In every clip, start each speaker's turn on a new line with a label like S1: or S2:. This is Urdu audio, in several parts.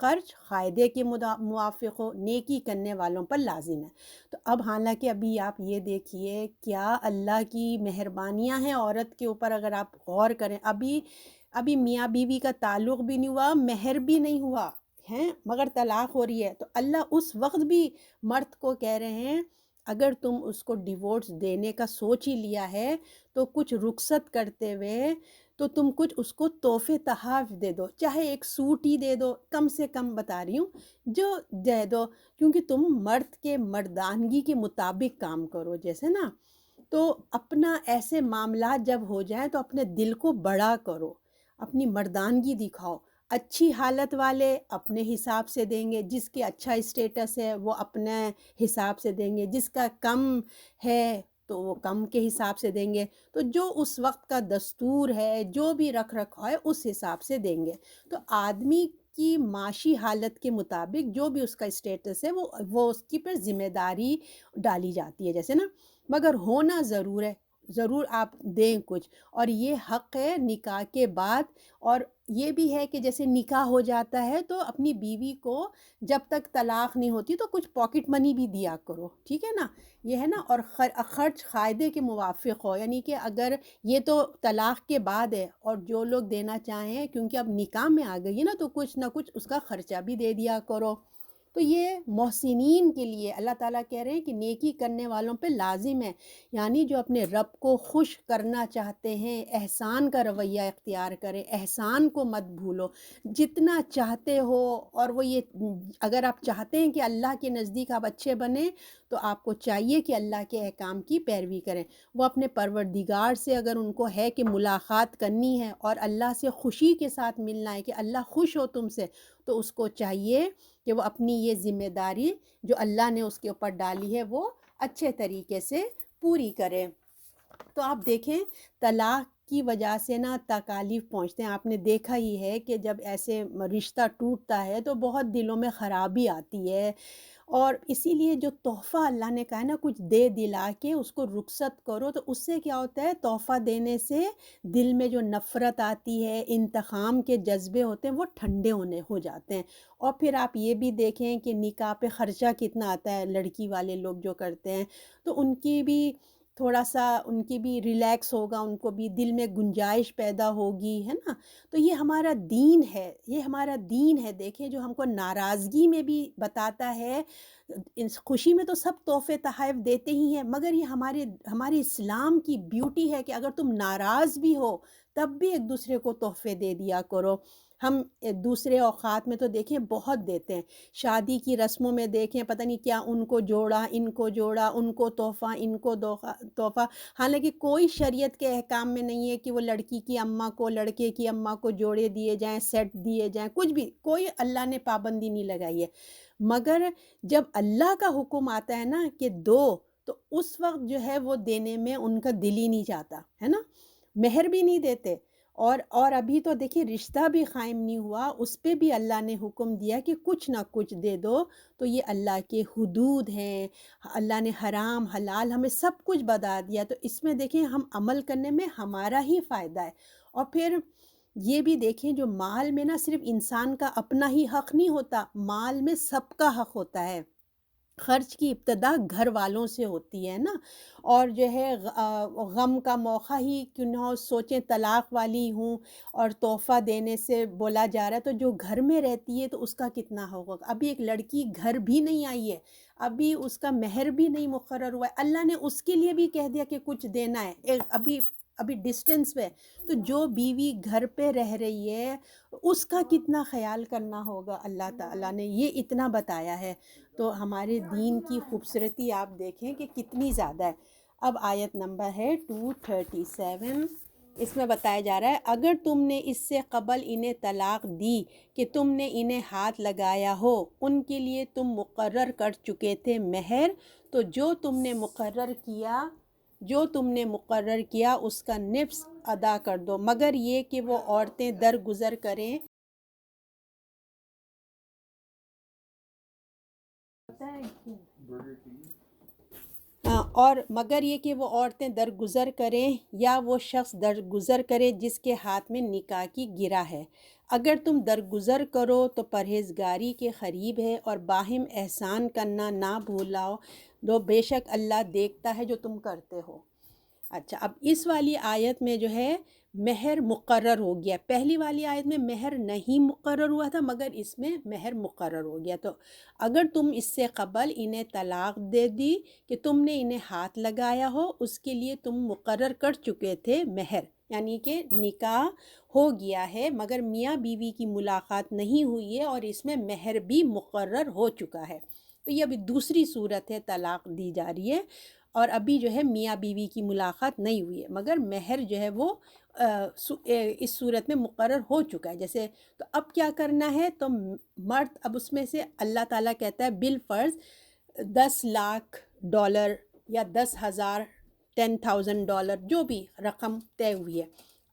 S1: خرچ قاعدے کے موافق ہو، نیکی کرنے والوں پر لازم ہے۔ تو اب حالانکہ ابھی آپ یہ دیکھیے کیا اللہ کی مہربانیاں ہیں عورت کے اوپر، اگر آپ غور کریں، ابھی میاں بیوی کا تعلق بھی نہیں ہوا، مہر بھی نہیں ہوا ہیں، مگر طلاق ہو رہی ہے، تو اللہ اس وقت بھی مرد کو کہہ رہے ہیں اگر تم اس کو ڈیورس دینے کا سوچ ہی لیا ہے تو کچھ رخصت کرتے ہوئے تو تم کچھ اس کو تحفے تحائف دے دو، چاہے ایک سوٹ ہی دے دو، کم سے کم بتا رہی ہوں جو دے دو، کیونکہ تم مرد کے مردانگی کے مطابق کام کرو جیسے نا، تو اپنا ایسے معاملات جب ہو جائیں تو اپنے دل کو بڑا کرو، اپنی مردانگی دکھاؤ۔ اچھی حالت والے اپنے حساب سے دیں گے، جس کے اچھا اسٹیٹس ہے وہ اپنے حساب سے دیں گے، جس کا کم ہے تو وہ کم کے حساب سے دیں گے، تو جو اس وقت کا دستور ہے، جو بھی رکھ رکھا ہے اس حساب سے دیں گے۔ تو آدمی کی معاشی حالت کے مطابق جو بھی اس کا اسٹیٹس ہے وہ اس کی پر ذمہ داری ڈالی جاتی ہے جیسے نا، مگر ہونا ضرور ہے، ضرور آپ دیں کچھ، اور یہ حق ہے نکاح کے بعد۔ اور یہ بھی ہے کہ جیسے نکاح ہو جاتا ہے تو اپنی بیوی کو جب تک طلاق نہیں ہوتی تو کچھ پاکٹ منی بھی دیا کرو، ٹھیک ہے نا، یہ ہے نا، اور خرچ قاعدے کے موافق ہو، یعنی کہ اگر یہ تو طلاق کے بعد ہے اور جو لوگ دینا چاہیں کیونکہ اب نکاح میں آ گئی ہے نا تو کچھ نہ کچھ اس کا خرچہ بھی دے دیا کرو۔ تو یہ محسنین کے لیے اللہ تعالیٰ کہہ رہے ہیں کہ نیکی کرنے والوں پہ لازم ہے، یعنی جو اپنے رب کو خوش کرنا چاہتے ہیں احسان کا رویہ اختیار کریں، احسان کو مت بھولو، جتنا چاہتے ہو، اور وہ یہ اگر آپ چاہتے ہیں کہ اللہ کے نزدیک آپ اچھے بنیں تو آپ کو چاہیے کہ اللہ کے احکام کی پیروی کریں، وہ اپنے پروردگار سے اگر ان کو ہے کہ ملاقات کرنی ہے اور اللہ سے خوشی کے ساتھ ملنا ہے کہ اللہ خوش ہو تم سے، تو اس کو چاہیے کہ وہ اپنی یہ ذمہ داری جو اللہ نے اس کے اوپر ڈالی ہے وہ اچھے طریقے سے پوری کرے۔ تو آپ دیکھیں طلاق کی وجہ سے نا تکالیف پہنچتے ہیں، آپ نے دیکھا ہی ہے کہ جب ایسے رشتہ ٹوٹتا ہے تو بہت دلوں میں خرابی آتی ہے، اور اسی لیے جو تحفہ اللہ نے کہا ہے نا کچھ دے دلا کے اس کو رخصت کرو، تو اس سے کیا ہوتا ہے تحفہ دینے سے دل میں جو نفرت آتی ہے، انتقام کے جذبے ہوتے ہیں وہ ٹھنڈے ہو جاتے ہیں۔ اور پھر آپ یہ بھی دیکھیں کہ نکاح پہ خرچہ کتنا آتا ہے، لڑکی والے لوگ جو کرتے ہیں تو ان کی بھی تھوڑا سا ان کی بھی ریلیکس ہوگا، ان کو بھی دل میں گنجائش پیدا ہوگی، ہے نا۔ تو یہ ہمارا دین ہے، یہ ہمارا دین ہے، دیکھیں جو ہم کو ناراضگی میں بھی بتاتا ہے، اس خوشی میں تو سب تحفے تحائف دیتے ہی ہیں، مگر یہ ہمارے اسلام کی بیوٹی ہے کہ اگر تم ناراض بھی ہو تب بھی ایک دوسرے کو تحفے دے دیا کرو۔ ہم دوسرے اوقات میں تو دیکھیں بہت دیتے ہیں، شادی کی رسموں میں دیکھیں پتہ نہیں کیا، ان کو جوڑا، ان کو جوڑا، ان کو تحفہ، ان کو تحفہ، حالانکہ کوئی شریعت کے احکام میں نہیں ہے کہ وہ لڑکی کی اماں کو لڑکے کی اماں کو جوڑے دیے جائیں، سیٹ دیے جائیں، کچھ بھی، کوئی اللہ نے پابندی نہیں لگائی ہے، مگر جب اللہ کا حکم آتا ہے نا کہ دو، تو اس وقت جو ہے وہ دینے میں ان کا دل ہی نہیں چاہتا ہے نا، مہر بھی نہیں دیتے، اور ابھی تو دیکھیں رشتہ بھی قائم نہیں ہوا، اس پہ بھی اللہ نے حکم دیا کہ کچھ نہ کچھ دے دو، تو یہ اللہ کے حدود ہیں، اللہ نے حرام حلال ہمیں سب کچھ بتا دیا، تو اس میں دیکھیں ہم عمل کرنے میں ہمارا ہی فائدہ ہے۔ اور پھر یہ بھی دیکھیں جو مال میں نہ صرف انسان کا اپنا ہی حق نہیں ہوتا، مال میں سب کا حق ہوتا ہے، خرچ کی ابتدا گھر والوں سے ہوتی ہے نا، اور جو ہے غم کا موقع ہی کیوں نہ ہو، سوچیں طلاق والی ہوں اور تحفہ دینے سے بولا جا رہا ہے تو جو گھر میں رہتی ہے تو اس کا کتنا ہوگا، ابھی ایک لڑکی گھر بھی نہیں آئی ہے، ابھی اس کا مہر بھی نہیں مقرر ہوا ہے، اللہ نے اس کے لیے بھی کہہ دیا کہ کچھ دینا ہے، ابھی ڈسٹینس پہ، تو جو بیوی گھر پہ رہ رہی ہے اس کا کتنا خیال کرنا ہوگا، اللہ تعالیٰ نے یہ اتنا بتایا ہے۔ تو ہمارے دین کی خوبصورتی آپ دیکھیں کہ کتنی زیادہ ہے۔ اب آیت نمبر ہے 237، اس میں بتایا جا رہا ہے اگر تم نے اس سے قبل انہیں طلاق دی کہ تم نے انہیں ہاتھ لگایا ہو، ان کے لیے تم مقرر کر چکے تھے مہر، تو جو تم نے مقرر کیا اس کا نصف ادا کر دو، مگر یہ کہ وہ عورتیں درگزر کریں۔ اور مگر یہ کہ وہ عورتیں درگزر کریں یا وہ شخص درگزر کرے جس کے ہاتھ میں نکاح کی گرہ ہے۔ اگر تم درگزر کرو تو پرہیزگاری کے قریب ہے، اور باہم احسان کرنا نہ بھولاؤ، دو بے شک اللہ دیکھتا ہے جو تم کرتے ہو۔ اچھا، اب اس والی آیت میں جو ہے مہر مقرر ہو گیا۔ پہلی والی آیت میں مہر نہیں مقرر ہوا تھا، مگر اس میں مہر مقرر ہو گیا۔ تو اگر تم اس سے قبل انہیں طلاق دے دی کہ تم نے انہیں ہاتھ لگایا ہو، اس کے لیے تم مقرر کر چکے تھے مہر، یعنی کہ نکاح ہو گیا ہے مگر میاں بیوی کی ملاقات نہیں ہوئی ہے، اور اس میں مہر بھی مقرر ہو چکا ہے۔ تو یہ ابھی دوسری صورت ہے، طلاق دی جا رہی ہے، اور ابھی جو ہے میاں بیوی کی ملاقات نہیں ہوئی ہے، مگر مہر جو ہے وہ اس صورت میں مقرر ہو چکا ہے۔ جیسے تو اب کیا کرنا ہے، تو مرد اب اس میں سے اللہ تعالیٰ کہتا ہے بالفرض $10,00,000 یا 10,000 $10,000 جو بھی رقم طے ہوئی ہے،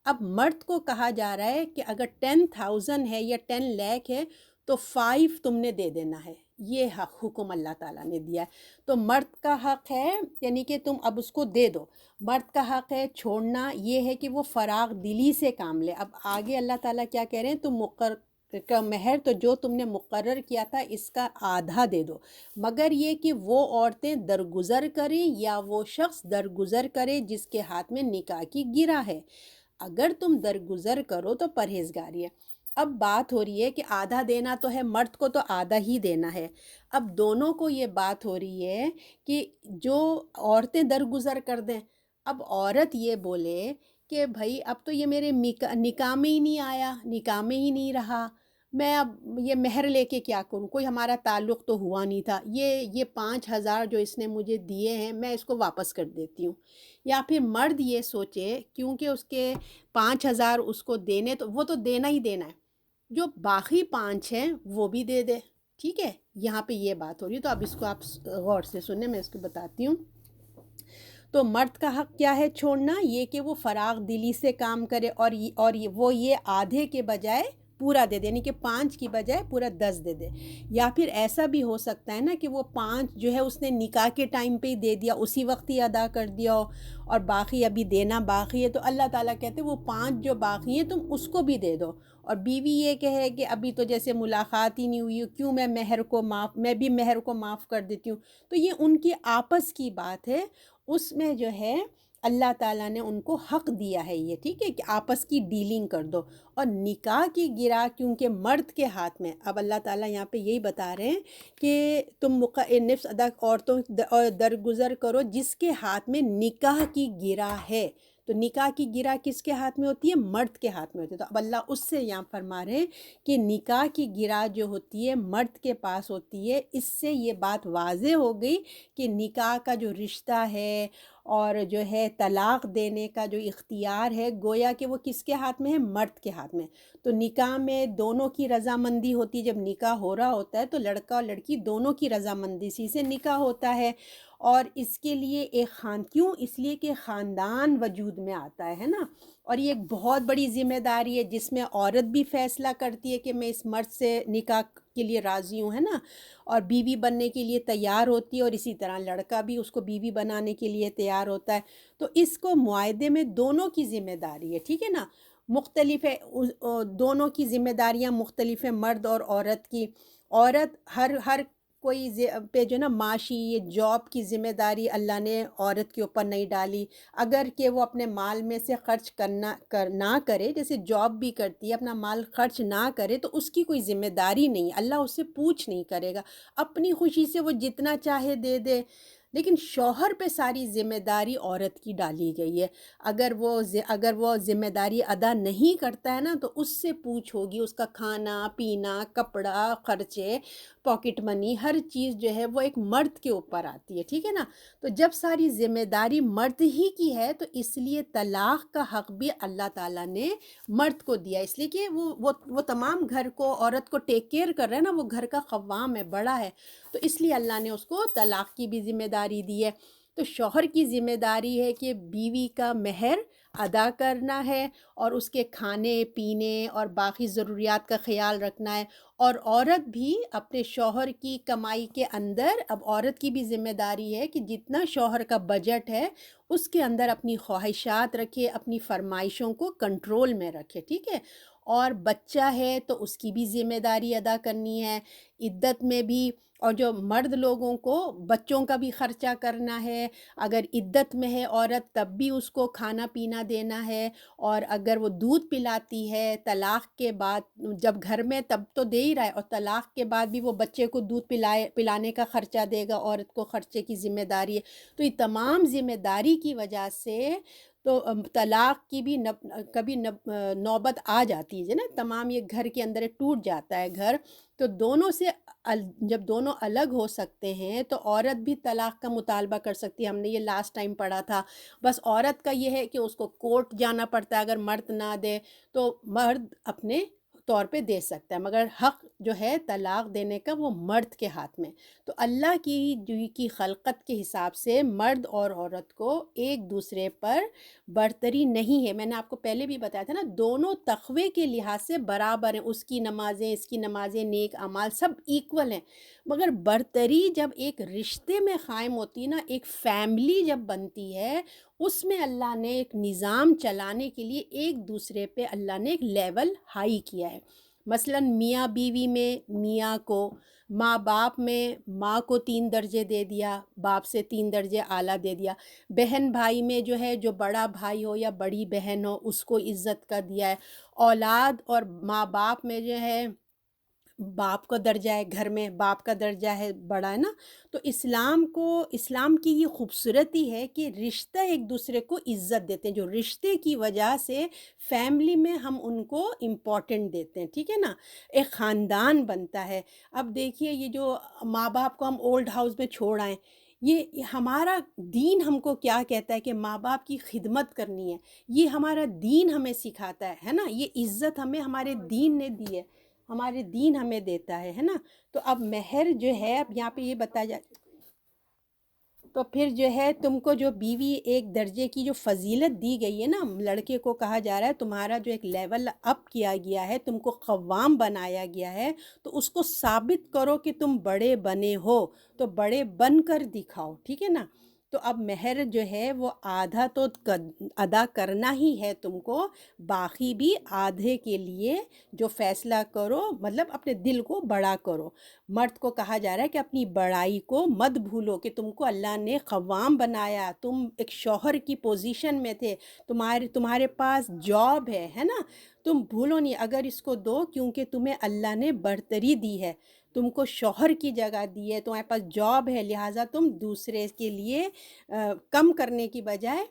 S1: اب مرد کو کہا جا رہا ہے کہ اگر 10,000 ہے یا 10 لاکھ ہے تو 5 تم نے دے دینا ہے۔ یہ حکم اللہ تعالیٰ نے دیا ہے۔ تو مرد کا حق ہے، یعنی کہ تم اب اس کو دے دو۔ مرد کا حق ہے چھوڑنا، یہ ہے کہ وہ فراغ دلی سے کام لے۔ اب آگے اللہ تعالیٰ کیا کہہ رہے ہیں، تم مقرر کا مہر تو جو تم نے مقرر کیا تھا اس کا آدھا دے دو، مگر یہ کہ وہ عورتیں درگزر کریں یا وہ شخص درگزر کرے جس کے ہاتھ میں نکاح کی گرہ ہے۔ اگر تم درگزر کرو تو پرہیزگاری ہے۔ اب بات ہو رہی ہے کہ آدھا دینا تو ہے، مرد کو تو آدھا ہی دینا ہے۔ اب دونوں کو یہ بات ہو رہی ہے کہ جو عورتیں درگزر کر دیں۔ اب عورت یہ بولے کہ بھائی اب تو یہ میرے نکاح میں ہی نہیں آیا، نکاح میں ہی نہیں رہا، میں اب یہ مہر لے کے کیا کروں، کوئی ہمارا تعلق تو ہوا نہیں تھا، یہ 5,000 جو اس نے مجھے دیے ہیں میں اس کو واپس کر دیتی ہوں۔ یا پھر مرد یہ سوچے کیونکہ اس کے 5,000 اس کو دینے، تو وہ تو دینا ہی دینا ہے، جو باقی 5 ہیں وہ بھی دے دے۔ ٹھیک ہے، یہاں پہ یہ بات ہو رہی ہے، تو اب اس کو آپ غور سے سنیں، میں اس کو بتاتی ہوں۔ تو مرد کا حق کیا ہے چھوڑنا، یہ کہ وہ فراغ دلی سے کام کرے، اور وہ یہ آدھے کے بجائے پورا دے دے، یعنی کہ 5 کی بجائے پورا 10 دے دے۔ یا پھر ایسا بھی ہو سکتا ہے نا کہ وہ 5 جو ہے اس نے نکاح کے ٹائم پہ ہی دے دیا، اسی وقت ہی ادا کر دیا ہو، اور باقی ابھی دینا باقی ہے، تو اللہ تعالیٰ کہتے ہیں وہ 5 جو باقی ہیں تم اس کو بھی دے دو۔ اور بیوی یہ کہے کہ ابھی تو جیسے ملاقات ہی نہیں ہوئی، کیوں میں بھی مہر کو معاف کر دیتی ہوں۔ تو یہ ان کی آپس کی بات ہے، اس میں جو ہے اللہ تعالیٰ نے ان کو حق دیا ہے یہ، ٹھیک ہے، کہ آپس کی ڈیلنگ کر دو۔ اور نکاح کی گرہ کیونکہ مرد کے ہاتھ میں، اب اللہ تعالیٰ یہاں پہ یہی بتا رہے ہیں کہ تم نفس ادا عورتوں درگزر کرو جس کے ہاتھ میں نکاح کی گرہ ہے۔ تو نکاح کی گرہ کس کے ہاتھ میں ہوتی ہے، مرد کے ہاتھ میں ہوتی ہے۔ تو اب اللہ اس سے یہاں فرما رہے ہیں کہ نکاح کی گرہ جو ہوتی ہے مرد کے پاس ہوتی ہے۔ اس سے یہ بات واضح ہو گئی کہ نکاح کا جو رشتہ ہے اور جو ہے طلاق دینے کا جو اختیار ہے، گویا کہ وہ کس کے ہاتھ میں ہے، مرد کے ہاتھ میں۔ تو نکاح میں دونوں کی رضامندی ہوتی ہے، جب نکاح ہو رہا ہوتا ہے تو لڑکا اور لڑکی دونوں کی رضامندی سے نکاح ہوتا ہے، اور اس کے لیے ایک کیوں، اس لیے کہ خاندان وجود میں آتا ہے نا، اور یہ ایک بہت بڑی ذمہ داری ہے جس میں عورت بھی فیصلہ کرتی ہے کہ میں اس مرد سے نکاح کے لیے راضی ہوں، ہے نا، اور بیوی بننے کے لیے تیار ہوتی ہے، اور اسی طرح لڑکا بھی اس کو بیوی بنانے کے لیے تیار ہوتا ہے۔ تو اس کو معاہدے میں دونوں کی ذمہ داری ہے، ٹھیک ہے نا، مختلف ہے، دونوں کی ذمہ داریاں مختلف ہیں، مرد اور عورت کی۔ عورت ہر کوئی پہ جو نا معاشی یہ جاب کی ذمہ داری اللہ نے عورت کے اوپر نہیں ڈالی، اگر کہ وہ اپنے مال میں سے خرچ نہ کرے، جیسے جاب بھی کرتی ہے اپنا مال خرچ نہ کرے تو اس کی کوئی ذمہ داری نہیں، اللہ اس سے پوچھ نہیں کرے گا، اپنی خوشی سے وہ جتنا چاہے دے دے۔ لیکن شوہر پہ ساری ذمہ داری عورت کی ڈالی گئی ہے، اگر وہ ذمہ داری ادا نہیں کرتا ہے نا تو اس سے پوچھ ہوگی، اس کا کھانا پینا، کپڑا، خرچے، پاکٹ منی، ہر چیز جو ہے وہ ایک مرد کے اوپر آتی ہے، ٹھیک ہے نا۔ تو جب ساری ذمہ داری مرد ہی کی ہے تو اس لیے طلاق کا حق بھی اللہ تعالیٰ نے مرد کو دیا، اس لیے کہ وہ تمام گھر کو، عورت کو ٹیک کیئر کر رہا ہے نا، وہ گھر کا قوام ہے، بڑا ہے، تو اس لیے اللہ نے اس کو طلاق کی بھی ذمہ داری دی ہے۔ تو شوہر کی ذمہ داری ہے کہ بیوی کا مہر ادا کرنا ہے اور اس کے کھانے پینے اور باقی ضروریات کا خیال رکھنا ہے۔ اور عورت بھی اپنے شوہر کی کمائی کے اندر، اب عورت کی بھی ذمہ داری ہے کہ جتنا شوہر کا بجٹ ہے اس کے اندر اپنی خواہشات رکھے، اپنی فرمائشوں کو کنٹرول میں رکھے، ٹھیک ہے؟ اور بچہ ہے تو اس کی بھی ذمہ داری ادا کرنی ہے، عدت میں بھی۔ اور جو مرد لوگوں کو بچوں کا بھی خرچہ کرنا ہے، اگر عدت میں ہے عورت تب بھی اس کو کھانا پینا دینا ہے، اور اگر وہ دودھ پلاتی ہے طلاق کے بعد، جب گھر میں تب تو دے ہی رہا ہے، اور طلاق کے بعد بھی وہ بچے کو دودھ پلانے کا خرچہ دے گا، عورت کو خرچے کی ذمہ داری ہے۔ تو یہ تمام ذمہ داری کی وجہ سے تو طلاق کی بھی کبھی نوبت آ جاتی ہے نا، تمام یہ گھر کے اندر ٹوٹ جاتا ہے گھر۔ تو دونوں سے جب دونوں الگ ہو سکتے ہیں تو عورت بھی طلاق کا مطالبہ کر سکتی ہے، ہم نے یہ لاسٹ ٹائم پڑھا تھا۔ بس عورت کا یہ ہے کہ اس کو کورٹ جانا پڑتا ہے، اگر مرد نہ دے تو مرد اپنے طور پہ دے سکتا ہے، مگر حق جو ہے طلاق دینے کا وہ مرد کے ہاتھ میں۔ تو اللہ کی خلقت کے حساب سے مرد اور عورت کو ایک دوسرے پر برتری نہیں ہے۔ میں نے آپ کو پہلے بھی بتایا تھا نا، دونوں تقوی کے لحاظ سے برابر ہیں، اس کی نمازیں، اس کی نمازیں، نیک اعمال سب ایکول ہیں، مگر برتری جب ایک رشتے میں قائم ہوتی ہے نا، ایک فیملی جب بنتی ہے، اس میں اللہ نے ایک نظام چلانے کے لیے ایک دوسرے پہ اللہ نے ایک لیول ہائی کیا ہے۔ مثلا میاں بیوی میں میاں کو، ماں باپ میں ماں کو 3 درجے دے دیا، باپ سے 3 درجے اعلیٰ دے دیا، بہن بھائی میں جو ہے جو بڑا بھائی ہو یا بڑی بہن ہو اس کو عزت کا دیا ہے، اولاد اور ماں باپ میں جو ہے باپ کا درجہ ہے، گھر میں باپ کا درجہ ہے بڑا، ہے نا۔ تو اسلام کی یہ خوبصورتی ہے کہ رشتہ ایک دوسرے کو عزت دیتے ہیں، جو رشتے کی وجہ سے فیملی میں ہم ان کو امپورٹنٹ دیتے ہیں، ٹھیک ہے نا، ایک خاندان بنتا ہے۔ اب دیکھیے یہ جو ماں باپ کو ہم اولڈ ہاؤس میں چھوڑ آئیں، یہ ہمارا دین ہم کو کیا کہتا ہے کہ ماں باپ کی خدمت کرنی ہے، یہ ہمارا دین ہمیں سکھاتا ہے نا، یہ عزت ہمیں ہمارے دین نے دی ہے، ہمارے دین ہمیں دیتا ہے نا۔ تو اب مہر جو ہے، اب یہاں پہ یہ بتایا جائے، تو پھر جو ہے تم کو جو بیوی ایک درجے کی جو فضیلت دی گئی ہے نا، لڑکے کو کہا جا رہا ہے تمہارا جو ایک لیول اپ کیا گیا ہے، تم کو قوام بنایا گیا ہے، تو اس کو ثابت کرو کہ تم بڑے بنے ہو، تو بڑے بن کر دکھاؤ، ٹھیک ہے نا۔ تو اب مہر جو ہے وہ آدھا تو ادا کرنا ہی ہے تم کو، باقی بھی آدھے کے لیے جو فیصلہ کرو، مطلب اپنے دل کو بڑا کرو۔ مرد کو کہا جا رہا ہے کہ اپنی بڑائی کو مت بھولو، کہ تم کو اللہ نے قوام بنایا، تم ایک شوہر کی پوزیشن میں تھے، تمہارے پاس جاب ہے نا، تم بھولو نہیں، اگر اس کو دو، کیونکہ تمہیں اللہ نے برتری دی ہے، تم کو شوہر کی جگہ دی ہے، تمہارے پاس جاب ہے، لہٰذا تم دوسرے کے لیے کم کرنے کی بجائے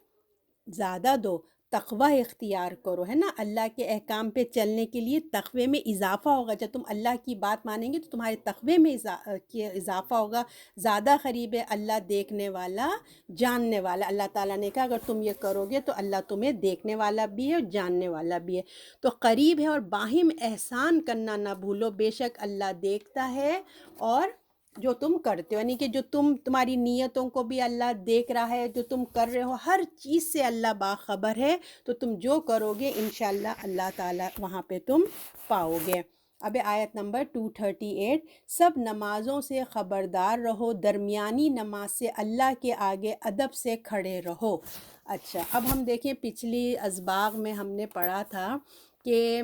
S1: زیادہ دو، تقوی اختیار کرو، ہے نا، اللہ کے احکام پہ چلنے کے لیے تقوی میں اضافہ ہوگا، جب تم اللہ کی بات مانیں گے تو تمہارے تقوی میں اضافہ ہوگا، زیادہ قریب ہے اللہ دیکھنے والا جاننے والا۔ اللہ تعالیٰ نے کہا اگر تم یہ کرو گے تو اللہ تمہیں دیکھنے والا بھی ہے اور جاننے والا بھی ہے، تو قریب ہے، اور باہم احسان کرنا نہ بھولو، بے شک اللہ دیکھتا ہے اور جو تم کرتے ہو، یعنی کہ جو تمہاری نیتوں کو بھی اللہ دیکھ رہا ہے، جو تم کر رہے ہو ہر چیز سے اللہ باخبر ہے، تو تم جو کرو گے انشاءاللہ اللہ تعالیٰ وہاں پہ تم پاؤ گے۔ اب آیت نمبر 238، سب نمازوں سے خبردار رہو، درمیانی نماز سے اللہ کے آگے ادب سے کھڑے رہو۔ اچھا، اب ہم دیکھیں پچھلی اسباغ میں ہم نے پڑھا تھا کہ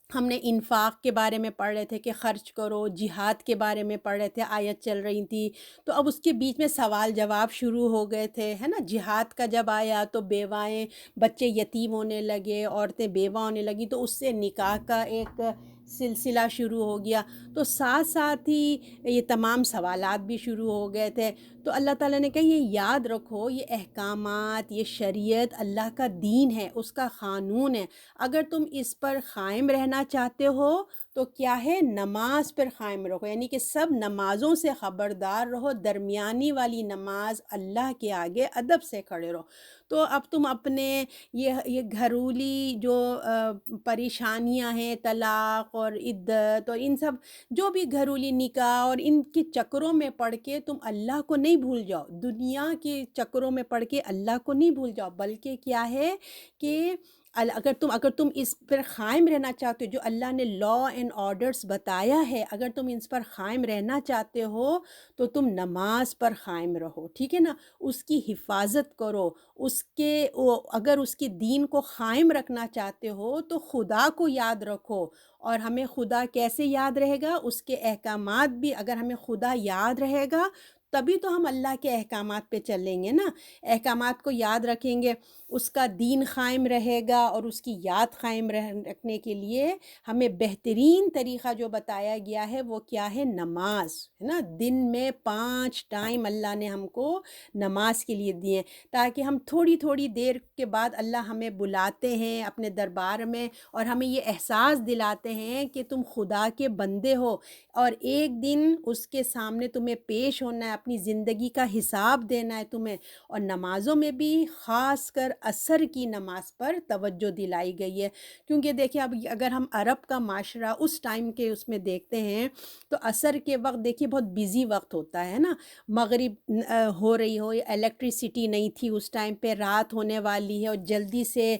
S1: ہم نے انفاق کے بارے میں پڑھ رہے تھے کہ خرچ کرو، جہاد کے بارے میں پڑھ رہے تھے، آیت چل رہی تھی، تو اب اس کے بیچ میں سوال جواب شروع ہو گئے تھے، ہے نا۔ جہاد کا جب آیا تو بیوائیں، بچے یتیم ہونے لگے، عورتیں بیوہ ہونے لگی، تو اس سے نکاح کا ایک سلسلہ شروع ہو گیا، تو ساتھ ساتھ ہی یہ تمام سوالات بھی شروع ہو گئے تھے۔ تو اللہ تعالیٰ نے کہا یہ یاد رکھو، یہ احکامات، یہ شریعت اللہ کا دین ہے، اس کا قانون ہے، اگر تم اس پر قائم رہنا چاہتے ہو تو کیا ہے، نماز پر قائم رہو، یعنی کہ سب نمازوں سے خبردار رہو، درمیانی والی نماز اللہ کے آگے ادب سے کھڑے رہو۔ تو اب تم اپنے یہ گھرولی جو پریشانیاں ہیں، طلاق اور عدت اور ان سب جو بھی گھرولی نکاح اور ان کے چکروں میں پڑ کے تم اللہ کو نہیں بھول جاؤ، دنیا کے چکروں میں پڑ کے اللہ کو نہیں بھول جاؤ، بلکہ کیا ہے کہ اگر تم اس پر قائم رہنا چاہتے ہو، جو اللہ نے لا اینڈ آرڈرس بتایا ہے، اگر تم اس پر قائم رہنا چاہتے ہو تو تم نماز پر قائم رہو، ٹھیک ہے نا، اس کی حفاظت کرو، اگر اس کے دین کو قائم رکھنا چاہتے ہو تو خدا کو یاد رکھو۔ اور ہمیں خدا کیسے یاد رہے گا؟ اس کے احکامات بھی اگر ہمیں خدا یاد رہے گا تبھی تو ہم اللہ کے احکامات پہ چلیں گے نا، احکامات کو یاد رکھیں گے، اس کا دین قائم رہے گا، اور اس کی یاد قائم رکھنے کے لیے ہمیں بہترین طریقہ جو بتایا گیا ہے وہ کیا ہے؟ نماز ہے نا، دن میں 5 ٹائم اللہ نے ہم کو نماز کے لیے دیے، تاکہ ہم تھوڑی تھوڑی دیر کے بعد اللہ ہمیں بلاتے ہیں اپنے دربار میں، اور ہمیں یہ احساس دلاتے ہیں کہ تم خدا کے بندے ہو، اور ایک دن اس کے سامنے تمہیں پیش ہونا ہے، اپنی زندگی کا حساب دینا ہے تمہیں۔ اور نمازوں میں بھی خاص کر عصر کی نماز پر توجہ دلائی گئی ہے، کیونکہ دیکھیں اب اگر ہم عرب کا معاشرہ اس ٹائم کے اس میں دیکھتے ہیں تو عصر کے وقت دیکھیے بہت بیزی وقت ہوتا ہے نا، مغرب ہو رہی ہو، الیکٹریسٹی نہیں تھی اس ٹائم پہ، رات ہونے والی ہے اور جلدی سے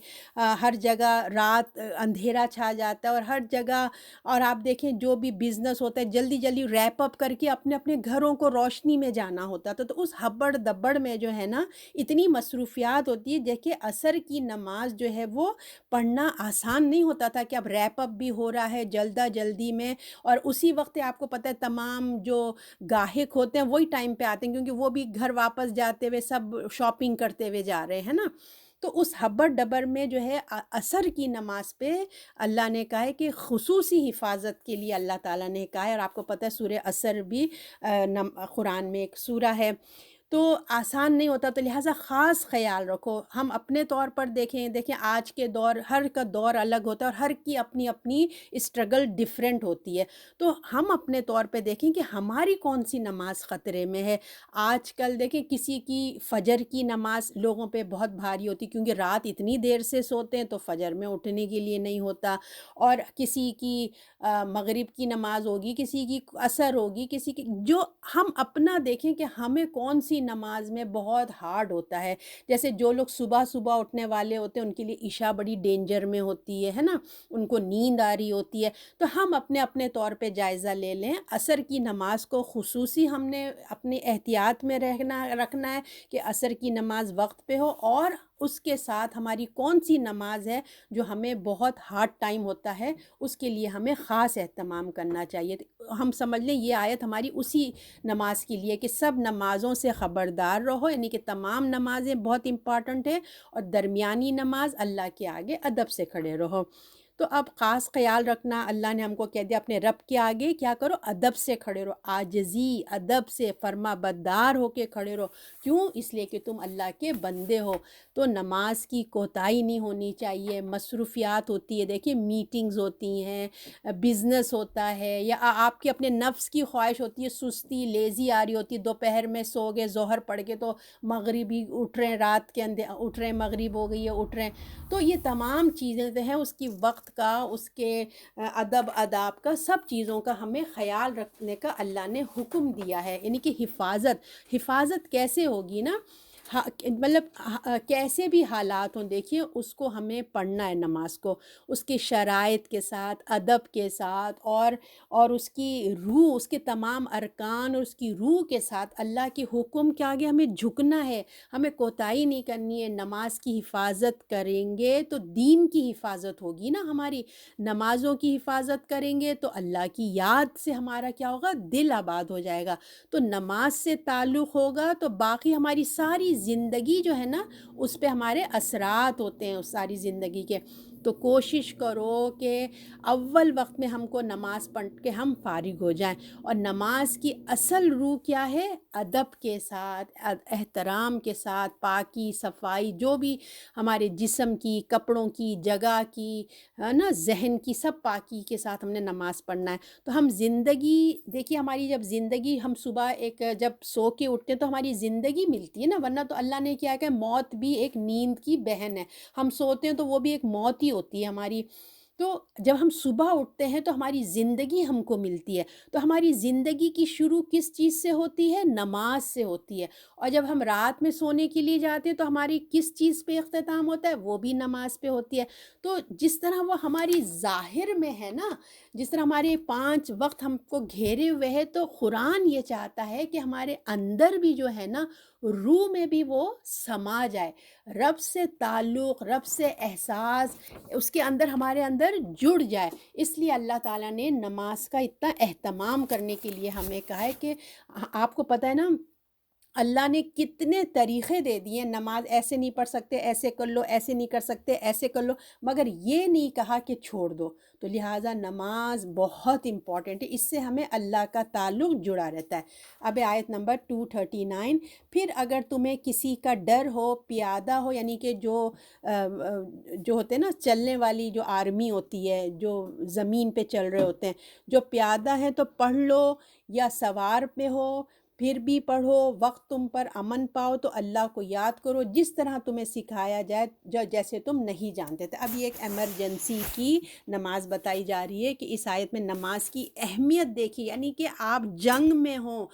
S1: ہر جگہ رات اندھیرا چھا جاتا ہے، اور ہر جگہ، اور آپ دیکھیں جو بھی بزنس ہوتا ہے جلدی جلدی ریپ اپ کر کے اپنے اپنے گھروں کو روشنی میں جانا ہوتا تھا، تو اس ہبڑ دبڑ میں جو ہے نا اتنی مصروفیات ہوتی ہے، دیکھیں عصر کی نماز جو ہے وہ پڑھنا آسان نہیں ہوتا تھا کہ اب ریپ اپ بھی ہو رہا ہے جلدی میں، اور اسی وقت آپ کو پتہ ہے تمام جو گاہک ہوتے ہیں وہی ٹائم پہ آتے ہیں، کیونکہ وہ بھی گھر واپس جاتے ہوئے سب شاپنگ کرتے ہوئے جا رہے ہیں نا، تو اس حبر ڈبر میں جو ہے عصر کی نماز پہ اللہ نے کہا ہے کہ خصوصی حفاظت کے لیے اللہ تعالیٰ نے کہا ہے، اور آپ کو پتہ ہے سورہ عصر بھی قرآن میں ایک سورہ ہے، تو آسان نہیں ہوتا، تو لہٰذا خاص خیال رکھو۔ ہم اپنے طور پر دیکھیں آج کے دور، ہر کا دور الگ ہوتا ہے اور ہر کی اپنی اپنی اسٹرگل ڈیفرنٹ ہوتی ہے، تو ہم اپنے طور پہ دیکھیں کہ ہماری کون سی نماز خطرے میں ہے۔ آج کل دیکھیں کسی کی فجر کی نماز لوگوں پہ بہت بھاری ہوتی، کیونکہ رات اتنی دیر سے سوتے ہیں تو فجر میں اٹھنے کے لیے نہیں ہوتا، اور کسی کی مغرب کی نماز ہوگی، کسی کی عصر ہوگی، کسی کی، جو ہم اپنا دیکھیں کہ ہمیں کون سی نماز میں بہت ہارڈ ہوتا ہے، جیسے جو لوگ صبح صبح اٹھنے والے ہوتے ہیں ان کے لیے عشاء بڑی ڈینجر میں ہوتی ہے نا، ان کو نیند آ رہی ہوتی ہے، تو ہم اپنے اپنے طور پہ جائزہ لے لیں، عصر کی نماز کو خصوصی ہم نے اپنی احتیاط میں رکھنا ہے کہ عصر کی نماز وقت پہ ہو، اور اس کے ساتھ ہماری کون سی نماز ہے جو ہمیں بہت ہارڈ ٹائم ہوتا ہے اس کے لیے ہمیں خاص اہتمام کرنا چاہیے۔ ہم سمجھ لیں یہ آیت ہماری اسی نماز کے لیے کہ سب نمازوں سے خبردار رہو، یعنی کہ تمام نمازیں بہت امپارٹنٹ ہیں، اور درمیانی نماز اللہ کے آگے ادب سے کھڑے رہو۔ تو اب خاص خیال رکھنا، اللہ نے ہم کو کہہ دیا اپنے رب کے آگے کیا کرو؟ ادب سے کھڑے رہو، عاجزی، ادب سے فرما بردار ہو کے کھڑے رہو، کیوں؟ اس لیے کہ تم اللہ کے بندے ہو، تو نماز کی کوتاہی نہیں ہونی چاہیے، مصروفیات ہوتی ہے، دیکھیے میٹنگز ہوتی ہیں، بزنس ہوتا ہے، یا آپ کی اپنے نفس کی خواہش ہوتی ہے، سستی لیزی آ رہی ہوتی ہے، دوپہر میں سو گئے، ظہر پڑھ کے تو مغرب ہی اٹھ رہے ہیں، رات کے اندر اٹھ رہے ہیں، مغرب ہو گئی ہے اٹھ رہے ہیں، تو یہ تمام چیزیں جو ہیں اس کی وقت کا، اس کے ادب آداب کا، سب چیزوں کا ہمیں خیال رکھنے کا اللہ نے حکم دیا ہے، یعنی کہ حفاظت کیسے ہوگی نا، مطلب کیسے بھی حالات ہوں، دیکھیے اس کو ہمیں پڑھنا ہے نماز کو، اس کے شرائط کے ساتھ، ادب کے ساتھ، اور اس کی روح، اس کے تمام ارکان اور اس کی روح کے ساتھ اللہ کے حکم کے آگے ہمیں جھکنا ہے، ہمیں کوتاہی نہیں کرنی ہے۔ نماز کی حفاظت کریں گے تو دین کی حفاظت ہوگی نا ہماری، نمازوں کی حفاظت کریں گے تو اللہ کی یاد سے ہمارا کیا ہوگا؟ دل آباد ہو جائے گا، تو نماز سے تعلق ہوگا تو باقی ہماری ساری زندگی جو ہے نا اس پہ ہمارے اثرات ہوتے ہیں اس ساری زندگی کے۔ تو کوشش کرو کہ اول وقت میں ہم کو نماز پڑھ کے ہم فارغ ہو جائیں. اور نماز کی اصل روح کیا ہے؟ ادب کے ساتھ، احترام کے ساتھ، پاکی صفائی، جو بھی ہمارے جسم کی، کپڑوں کی، جگہ کی، ہے نا، ذہن کی، سب پاکی کے ساتھ ہم نے نماز پڑھنا ہے. تو ہم زندگی دیکھیے، ہماری جب زندگی، ہم صبح ایک جب سو کے اٹھتے ہیں تو ہماری زندگی ملتی ہے نا، ورنہ تو اللہ نے کیا کہ موت بھی ایک نیند کی بہن ہے. ہم سوتے ہیں تو وہ بھی ایک موت ہی ہوتی ہے ہماری. تو جب ہم صبح اٹھتے ہیں تو ہماری زندگی ہم کو ملتی ہے. تو ہماری زندگی کی شروع کس چیز سے ہوتی ہے؟ نماز سے ہوتی ہے. اور جب ہم رات میں سونے کے لیے جاتے ہیں تو ہماری کس چیز پہ اختتام ہوتا ہے؟ وہ بھی نماز پہ ہوتی ہے. تو جس طرح وہ ہماری ظاہر میں ہے نا، جس طرح ہمارے 5 وقت ہم کو گھیرے ہوئے ہے، تو قرآن یہ چاہتا ہے کہ ہمارے اندر بھی جو ہے نا، روح میں بھی وہ سما جائے، رب سے تعلق، رب سے احساس اس کے اندر، ہمارے اندر جڑ جائے. اس لیے اللہ تعالیٰ نے نماز کا اتنا اہتمام کرنے کے لیے ہمیں کہا ہے کہ آپ کو پتہ ہے نا، اللہ نے کتنے طریقے دے دیے. نماز ایسے نہیں پڑھ سکتے، ایسے کر لو، ایسے نہیں کر سکتے، ایسے کر لو، مگر یہ نہیں کہا کہ چھوڑ دو. تو لہٰذا نماز بہت امپورٹنٹ ہے، اس سے ہمیں اللہ کا تعلق جڑا رہتا ہے. اب آیت نمبر 239، پھر اگر تمہیں کسی کا ڈر ہو، پیادہ ہو، یعنی کہ جو ہوتے ہیں نا، چلنے والی جو آرمی ہوتی ہے، جو زمین پہ چل رہے ہوتے ہیں، جو پیادہ ہیں تو پڑھ لو، یا سوار پہ ہو پھر بھی پڑھو. وقت تم پر امن پاؤ تو اللہ کو یاد کرو، جس طرح تمہیں سکھایا جائے جیسے تم نہیں جانتے تھے. اب یہ ایک ایمرجنسی کی نماز بتائی جا رہی ہے کہ اس آیت میں نماز کی اہمیت دیکھی، یعنی کہ آپ جنگ میں ہوں،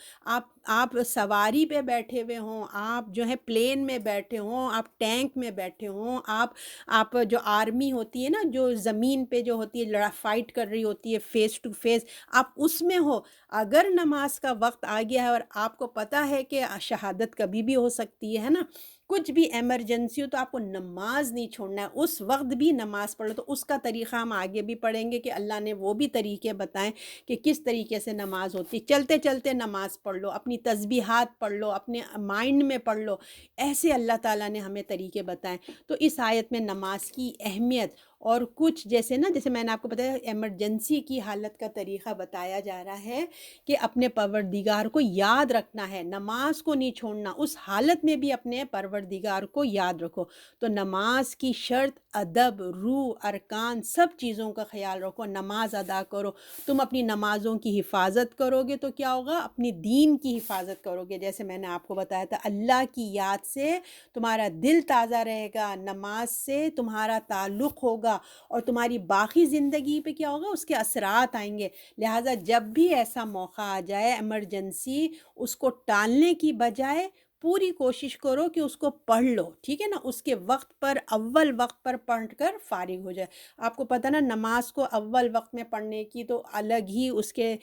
S1: آپ سواری پہ بیٹھے ہوئے ہوں، آپ جو ہے پلین میں بیٹھے ہوں، آپ ٹینک میں بیٹھے ہوں، آپ جو آرمی ہوتی ہے نا، جو زمین پہ جو ہوتی ہے، فائٹ کر رہی ہوتی ہے فیس ٹو فیس، آپ اس میں ہو، اگر نماز کا وقت آ گیا ہے اور آپ کو پتہ ہے کہ شہادت کبھی بھی ہو سکتی ہے نا، کچھ بھی ایمرجنسی ہو، تو آپ کو نماز نہیں چھوڑنا ہے، اس وقت بھی نماز پڑھو. تو اس کا طریقہ ہم آگے بھی پڑھیں گے کہ اللہ نے وہ بھی طریقے بتائیں کہ کس طریقے سے نماز ہوتی. چلتے چلتے نماز پڑھ لو، اپنی تسبیحات پڑھ لو، اپنے مائنڈ میں پڑھ لو، ایسے اللہ تعالیٰ نے ہمیں طریقے بتائیں. تو اس آیت میں نماز کی اہمیت اور کچھ جیسے میں نے آپ کو بتایا ایمرجنسی کی حالت کا طریقہ بتایا جا رہا ہے کہ اپنے پروردگار کو یاد رکھنا ہے، نماز کو نہیں چھوڑنا، اس حالت میں بھی اپنے پروردگار کو یاد رکھو. تو نماز کی شرط، ادب، روح، ارکان، سب چیزوں کا خیال رکھو، نماز ادا کرو. تم اپنی نمازوں کی حفاظت کرو گے تو کیا ہوگا؟ اپنی دین کی حفاظت کرو گے. جیسے میں نے آپ کو بتایا تھا، اللہ کی یاد سے تمہارا دل تازہ رہے گا، نماز سے تمہارا تعلق ہوگا، اور تمہاری باقی زندگی پہ کیا ہوگا؟ اس کے اثرات آئیں گے. لہٰذا جب بھی ایسا موقع آ جائے ایمرجنسی، اس کو ٹالنے کی بجائے پوری کوشش کرو کہ اس کو پڑھ لو، ٹھیک ہے نا، اس کے وقت پر، اول وقت پر پڑھ کر فارغ ہو جائے. آپ کو پتہ نا، نماز کو اول وقت میں پڑھنے کی تو الگ ہی اس کے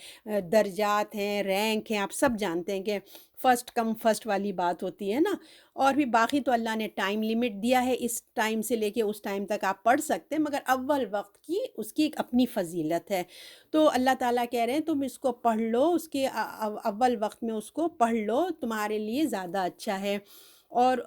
S1: درجات ہیں، رینک ہیں، آپ سب جانتے ہیں کہ فرسٹ کم فرسٹ والی بات ہوتی ہے نا. اور بھی باقی تو اللہ نے ٹائم لیمٹ دیا ہے، اس ٹائم سے لے کے اس ٹائم تک آپ پڑھ سکتے ہیں، مگر اول وقت کی اس کی ایک اپنی فضیلت ہے. تو اللہ تعالیٰ کہہ رہے ہیں تم اس کو پڑھ لو، اس کے اول وقت میں اس کو پڑھ لو، تمہارے لیے زیادہ اچھا ہے. اور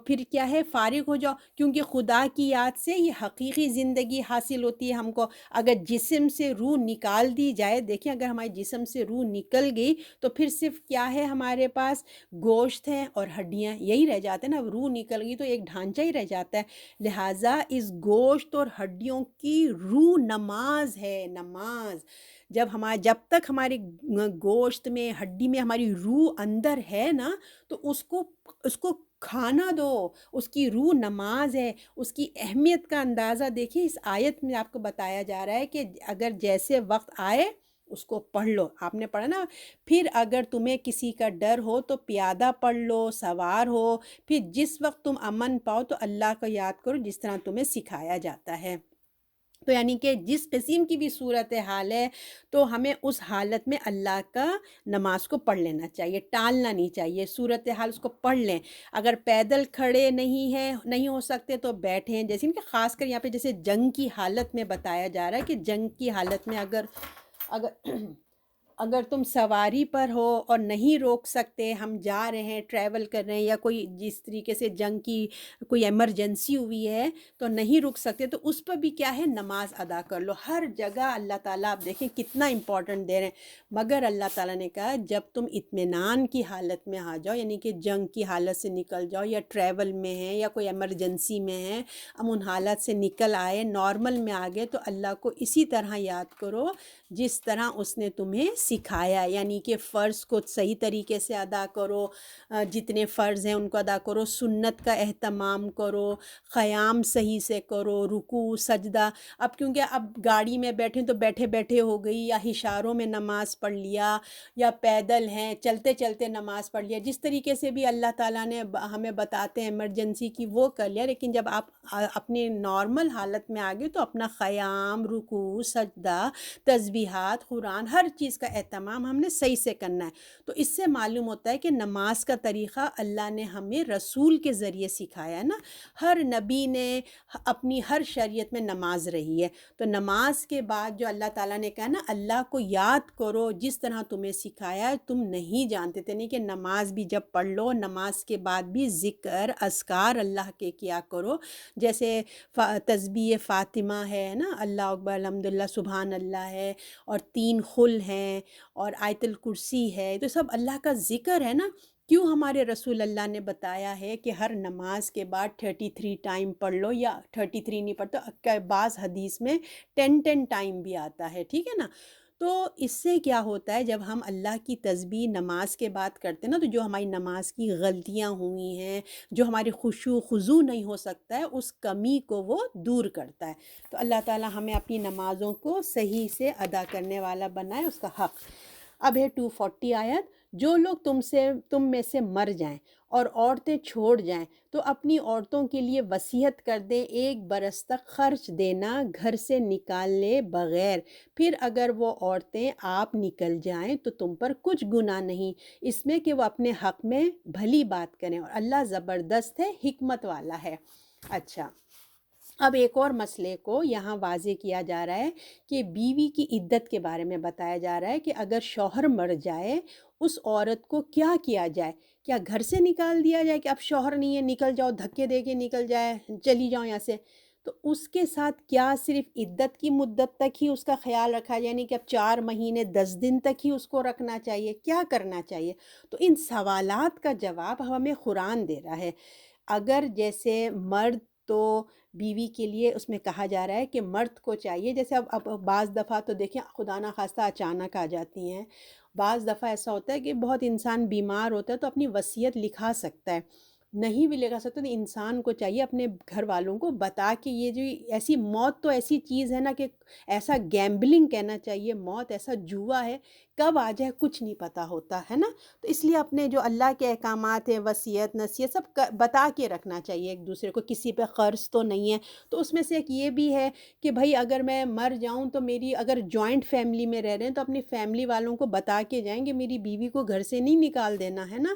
S1: پھر کیا ہے؟ فارغ ہو جاؤ، کیونکہ خدا کی یاد سے یہ حقیقی زندگی حاصل ہوتی ہے ہم کو. اگر جسم سے روح نکال دی جائے، دیکھیں اگر ہمارے جسم سے روح نکل گئی تو پھر صرف کیا ہے ہمارے پاس؟ گوشت ہیں اور ہڈیاں، یہی رہ جاتے ہیں نا. روح نکل گئی تو ایک ڈھانچہ ہی رہ جاتا ہے. لہٰذا اس گوشت اور ہڈیوں کی روح نماز ہے. نماز جب تک ہمارے گوشت میں، ہڈی میں ہماری روح اندر ہے نا، تو اس کو کھانا دو، اس کی روح نماز ہے. اس کی اہمیت کا اندازہ دیکھیں، اس آیت میں آپ کو بتایا جا رہا ہے کہ اگر جیسے وقت آئے اس کو پڑھ لو. آپ نے پڑھا نا، پھر اگر تمہیں کسی کا ڈر ہو تو پیادہ پڑھ لو، سوار ہو، پھر جس وقت تم امن پاؤ تو اللہ کو یاد کرو، جس طرح تمہیں سکھایا جاتا ہے. تو یعنی کہ جس قسم کی بھی صورت حال ہے تو ہمیں اس حالت میں اللہ کا نماز کو پڑھ لینا چاہیے، ٹالنا نہیں چاہیے. صورت حال اس کو پڑھ لیں. اگر پیدل کھڑے نہیں ہو سکتے تو بیٹھیں. جیسے کہ خاص کر یہاں پہ جیسے جنگ کی حالت میں بتایا جا رہا ہے کہ جنگ کی حالت میں اگر اگر تم سواری پر ہو اور نہیں روک سکتے، ہم جا رہے ہیں، ٹریول کر رہے ہیں، یا کوئی جس طریقے سے جنگ کی کوئی ایمرجنسی ہوئی ہے تو نہیں رک سکتے، تو اس پر بھی کیا ہے، نماز ادا کر لو۔ ہر جگہ اللہ تعالیٰ آپ دیکھیں کتنا امپورٹنٹ دے رہے ہیں، مگر اللہ تعالیٰ نے کہا جب تم اطمینان کی حالت میں آ جاؤ، یعنی کہ جنگ کی حالت سے نکل جاؤ، یا ٹریول میں ہیں، یا کوئی ایمرجنسی میں ہیں، ہم ان حالت سے نکل آئے، نارمل میں آ گئے، تو اللہ کو اسی طرح یاد کرو جس طرح اس نے تمہیں سکھایا، یعنی کہ فرض کو صحیح طریقے سے ادا کرو، جتنے فرض ہیں ان کو ادا کرو، سنت کا اہتمام کرو، قیام صحیح سے کرو، رکوع سجدہ۔ اب کیونکہ اب گاڑی میں بیٹھیں تو بیٹھے بیٹھے ہو گئی، یا اشاروں میں نماز پڑھ لیا، یا پیدل ہیں چلتے چلتے نماز پڑھ لیا، جس طریقے سے بھی اللہ تعالیٰ نے ہمیں بتاتے ہیں ایمرجنسی کی، وہ کر لیا۔ لیکن جب آپ اپنی نارمل حالت میں آ گئے تو اپنا قیام، رکوع سجدہ، تسبیحات، قرآن، ہر چیز کا اہتمام ہم نے صحیح سے کرنا ہے۔ تو اس سے معلوم ہوتا ہے کہ نماز کا طریقہ اللہ نے ہمیں رسول کے ذریعے سکھایا ہے نا۔ ہر نبی نے اپنی ہر شریعت میں نماز رہی ہے، تو نماز کے بعد جو اللہ تعالیٰ نے کہا نا، اللہ کو یاد کرو جس طرح تمہیں سکھایا ہے، تم نہیں جانتے تھے، نہیں کہ نماز بھی جب پڑھ لو، نماز کے بعد بھی ذکر اذکار اللہ کے کیا کرو، جیسے تسبیح فاطمہ ہے نا، اللہ اکبر الحمدللہ سبحان اللہ ہے، اور 3 خل ہیں، اور آیت الکرسی ہے، تو سب اللہ کا ذکر ہے نا۔ کیوں ہمارے رسول اللہ نے بتایا ہے کہ ہر نماز کے بعد 33 ٹائم پڑھ لو، یا 33 نہیں پڑھتا، بعض حدیث میں 10 ٹائم بھی آتا ہے، ٹھیک ہے نا۔ تو اس سے کیا ہوتا ہے، جب ہم اللہ کی تسبیح نماز کے بعد کرتے ہیں نا، تو جو ہماری نماز کی غلطیاں ہوئی ہیں، جو ہماری خشوع خضوع نہیں ہو سکتا ہے، اس کمی کو وہ دور کرتا ہے۔ تو اللہ تعالیٰ ہمیں اپنی نمازوں کو صحیح سے ادا کرنے والا بنائے، اس کا حق۔ اب ہے 240 آیت، جو لوگ تم میں سے مر جائیں اور عورتیں چھوڑ جائیں تو اپنی عورتوں کے لیے وصیت کر دیں 1 برس تک خرچ دینا گھر سے نکالنے بغیر، پھر اگر وہ عورتیں آپ نکل جائیں تو تم پر کچھ گناہ نہیں اس میں کہ وہ اپنے حق میں بھلی بات کریں، اور اللہ زبردست ہے، حکمت والا ہے۔ اچھا، اب ایک اور مسئلے کو یہاں واضح کیا جا رہا ہے کہ بیوی کی عدت کے بارے میں بتایا جا رہا ہے کہ اگر شوہر مر جائے، اس عورت کو کیا کیا جائے؟ کیا گھر سے نکال دیا جائے کہ اب شوہر نہیں ہے، نکل جاؤ، دھکے دے کے نکل جائے، چلی جاؤ یہاں سے؟ تو اس کے ساتھ کیا صرف عدت کی مدت تک ہی اس کا خیال رکھا، یعنی کہ اب 4 مہینے 10 دن تک ہی اس کو رکھنا چاہیے؟ کیا کرنا چاہیے؟ تو ان سوالات کا جواب ہمیں قرآن دے رہا ہے۔ اگر جیسے مرد تو بیوی کے لیے اس میں کہا جا رہا ہے کہ مرد کو چاہیے، جیسے اب بعض دفعہ تو دیکھیں خدا نخواستہ اچانک آ جاتی ہیں، بعض دفعہ ایسا ہوتا ہے کہ بہت انسان بیمار ہوتا ہے تو اپنی وصیت لکھا سکتا ہے، نہیں بھی لکھا سکتا تو انسان کو چاہیے اپنے گھر والوں کو بتا کے، یہ جو ایسی موت تو ایسی چیز ہے نا کہ ایسا گیمبلنگ کہنا چاہیے، موت ایسا جوا ہے، کب آ جائے کچھ نہیں پتہ ہوتا ہے نا۔ تو اس لیے اپنے جو اللہ کے احکامات ہیں، وصیت نصیحت سب بتا کے رکھنا چاہیے ایک دوسرے کو، کسی پہ قرض تو نہیں ہے۔ تو اس میں سے ایک یہ بھی ہے کہ بھائی اگر میں مر جاؤں تو میری، اگر جوائنٹ فیملی میں رہ رہے ہیں تو اپنی فیملی والوں کو بتا کے جائیں کہ میری بیوی کو گھر سے نہیں نکال دینا ہے نا۔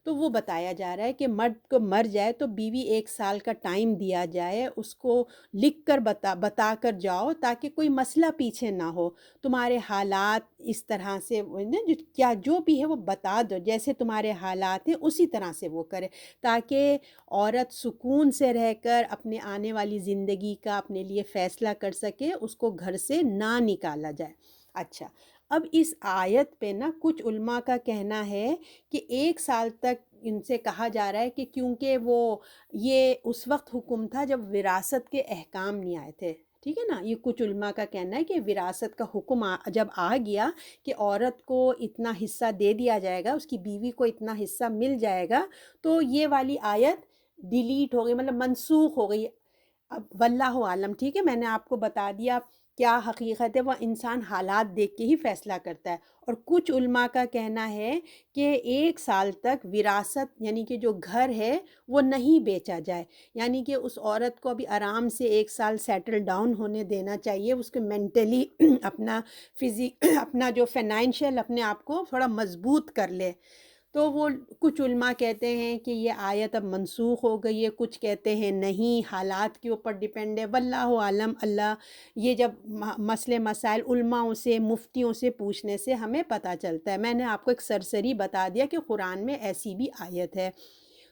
S1: تو وہ بتایا جا رہا ہے کہ مرد کو مر جائے تو بیوی 1 سال کا ٹائم دیا جائے، اس کو لکھ کر بتا کر جاؤ تاکہ کوئی مسئلہ پیچھے نہ ہو، تمہارے حالات اس طرح سے کیا جو بھی ہے وہ بتا دو، جیسے تمہارے حالات ہیں اسی طرح سے وہ کرے، تاکہ عورت سکون سے رہ کر اپنے آنے والی زندگی کا اپنے لیے فیصلہ کر سکے، اس کو گھر سے نہ نکالا جائے۔ اچھا، اب اس آیت پہ نا کچھ علماء کا کہنا ہے کہ 1 سال تک ان سے کہا جا رہا ہے کہ کیونکہ وہ یہ اس وقت حکم تھا جب وراثت کے احکام نہیں آئے تھے، ٹھیک ہے نا۔ یہ کچھ علماء کا کہنا ہے کہ وراثت کا حکم جب آ گیا کہ عورت کو اتنا حصہ دے دیا جائے گا، اس کی بیوی کو اتنا حصہ مل جائے گا، تو یہ والی آیت ڈیلیٹ ہو گئی، مطلب منسوخ ہو گئی۔ اب واللہ عالم، ٹھیک ہے، میں نے آپ کو بتا دیا کیا حقیقت ہے، وہ انسان حالات دیکھ کے ہی فیصلہ کرتا ہے۔ اور کچھ علماء کا کہنا ہے کہ 1 سال تک وراثت یعنی کہ جو گھر ہے وہ نہیں بیچا جائے، یعنی کہ اس عورت کو ابھی آرام سے 1 سال سیٹل ڈاؤن ہونے دینا چاہیے، اس کو مینٹلی اپنا اپنا جو فائنینشیل اپنے آپ کو تھوڑا مضبوط کر لے۔ تو وہ کچھ علماء کہتے ہیں کہ یہ آیت اب منسوخ ہو گئی ہے، کچھ کہتے ہیں نہیں، حالات کے اوپر ڈیپینڈ ہے، واللہ عالم۔ اللہ یہ جب مسئلے مسائل علماءوں سے مفتیوں سے پوچھنے سے ہمیں پتہ چلتا ہے۔ میں نے آپ کو ایک سرسری بتا دیا کہ قرآن میں ایسی بھی آیت ہے۔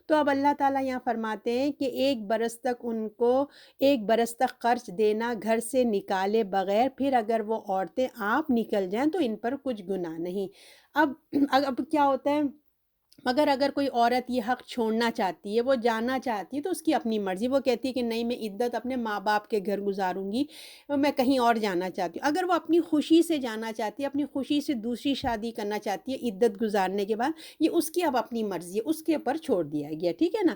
S1: تو اب اللہ تعالیٰ یہاں فرماتے ہیں کہ 1 برس تک ان کو 1 برس تک خرچ دینا گھر سے نکالے بغیر، پھر اگر وہ عورتیں آپ نکل جائیں تو ان پر کچھ گناہ نہیں۔ اب اب کیا ہوتا ہے، مگر اگر کوئی عورت یہ حق چھوڑنا چاہتی ہے، وہ جانا چاہتی ہے، تو اس کی اپنی مرضی، وہ کہتی ہے کہ نہیں میں عدت اپنے ماں باپ کے گھر گزاروں گی، میں کہیں اور جانا چاہتی ہوں۔ اگر وہ اپنی خوشی سے جانا چاہتی ہے، اپنی خوشی سے دوسری شادی کرنا چاہتی ہے عدت گزارنے کے بعد، یہ اس کی اب اپنی مرضی ہے، اس کے اوپر چھوڑ دیا گیا، ٹھیک ہے نا؟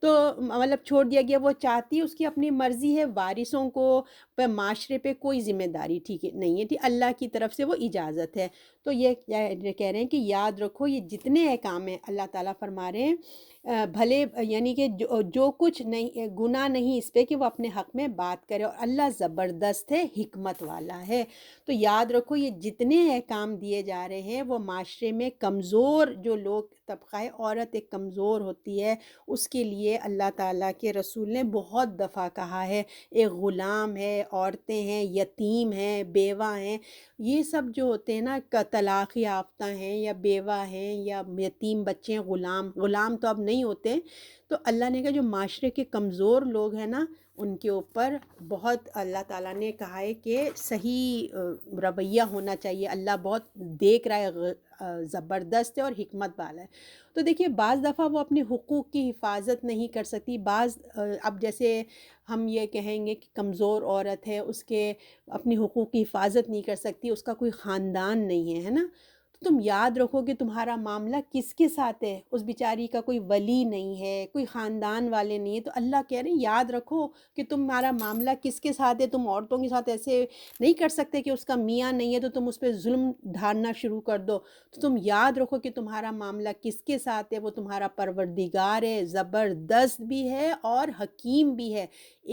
S1: تو مطلب چھوڑ دیا گیا، وہ چاہتی ہے، اس کی اپنی مرضی ہے، وارثوں کو پہ معاشرے پہ کوئی ذمہ داری ٹھیک ہے نہیں ہے، ٹھیک، اللہ کی طرف سے وہ اجازت ہے۔ تو یہ کہہ رہے ہیں کہ یاد رکھو یہ جتنے احکام ہیں اللہ تعالیٰ فرما رہے ہیں بھلے یعنی کہ جو کچھ نہیں گناہ نہیں اس پہ کہ وہ اپنے حق میں بات کرے، اور اللہ زبردست ہے، حکمت والا ہے۔ تو یاد رکھو یہ جتنے احکام دیے جا رہے ہیں وہ معاشرے میں کمزور جو لوگ طبقہ ہے، عورت ایک کمزور ہوتی ہے، اس کے لیے اللہ تعالیٰ کے رسول نے بہت دفعہ کہا ہے، ایک غلام ہے، عورتیں ہیں، یتیم ہیں، بیوہ ہیں، یہ سب جو ہوتے ہیں نا طلاق یافتہ ہیں یا بیوہ ہیں یا یتیم بچے ہیں، غلام تو اب نہیں ہوتے، تو اللہ نے کہا جو معاشرے کے کمزور لوگ ہیں نا ان کے اوپر بہت اللہ تعالیٰ نے کہا ہے کہ صحیح رویہ ہونا چاہیے، اللہ بہت دیکھ رہا ہے، زبردست ہے اور حکمت والا ہے۔ تو دیکھیے بعض دفعہ وہ اپنے حقوق کی حفاظت نہیں کر سکتی، بعض اب جیسے ہم یہ کہیں گے کہ کمزور عورت ہے، اس کے اپنی حقوق کی حفاظت نہیں کر سکتی، اس کا کوئی خاندان نہیں ہے نا، تو تم یاد رکھو کہ تمہارا معاملہ کس کے ساتھ ہے، اس بیچاری کا کوئی ولی نہیں ہے، کوئی خاندان والے نہیں ہے، تو اللہ کہہ رہے ہیں یاد رکھو کہ تمہارا معاملہ کس کے ساتھ ہے۔ تم عورتوں کے ساتھ ایسے نہیں کر سکتے کہ اس کا میاں نہیں ہے تو تم اس پہ ظلم ڈھارنا شروع کر دو، تو تم یاد رکھو کہ تمہارا معاملہ کس کے ساتھ ہے، وہ تمہارا پروردگار ہے، زبردست بھی ہے اور حکیم بھی ہے۔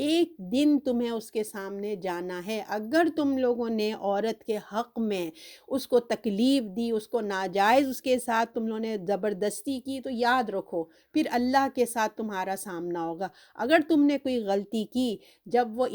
S1: ایک دن تمہیں اس کے سامنے جانا ہے، اگر تم لوگوں نے عورت کے حق میں اس کو تکلیف دی، اس کو ناجائز اس کے ساتھ تم لوگوں نے زبردستی کی، تو یاد رکھو پھر اللہ کے ساتھ تمہارا سامنا ہوگا۔ اگر تم نے کوئی غلطی کی، جب وہ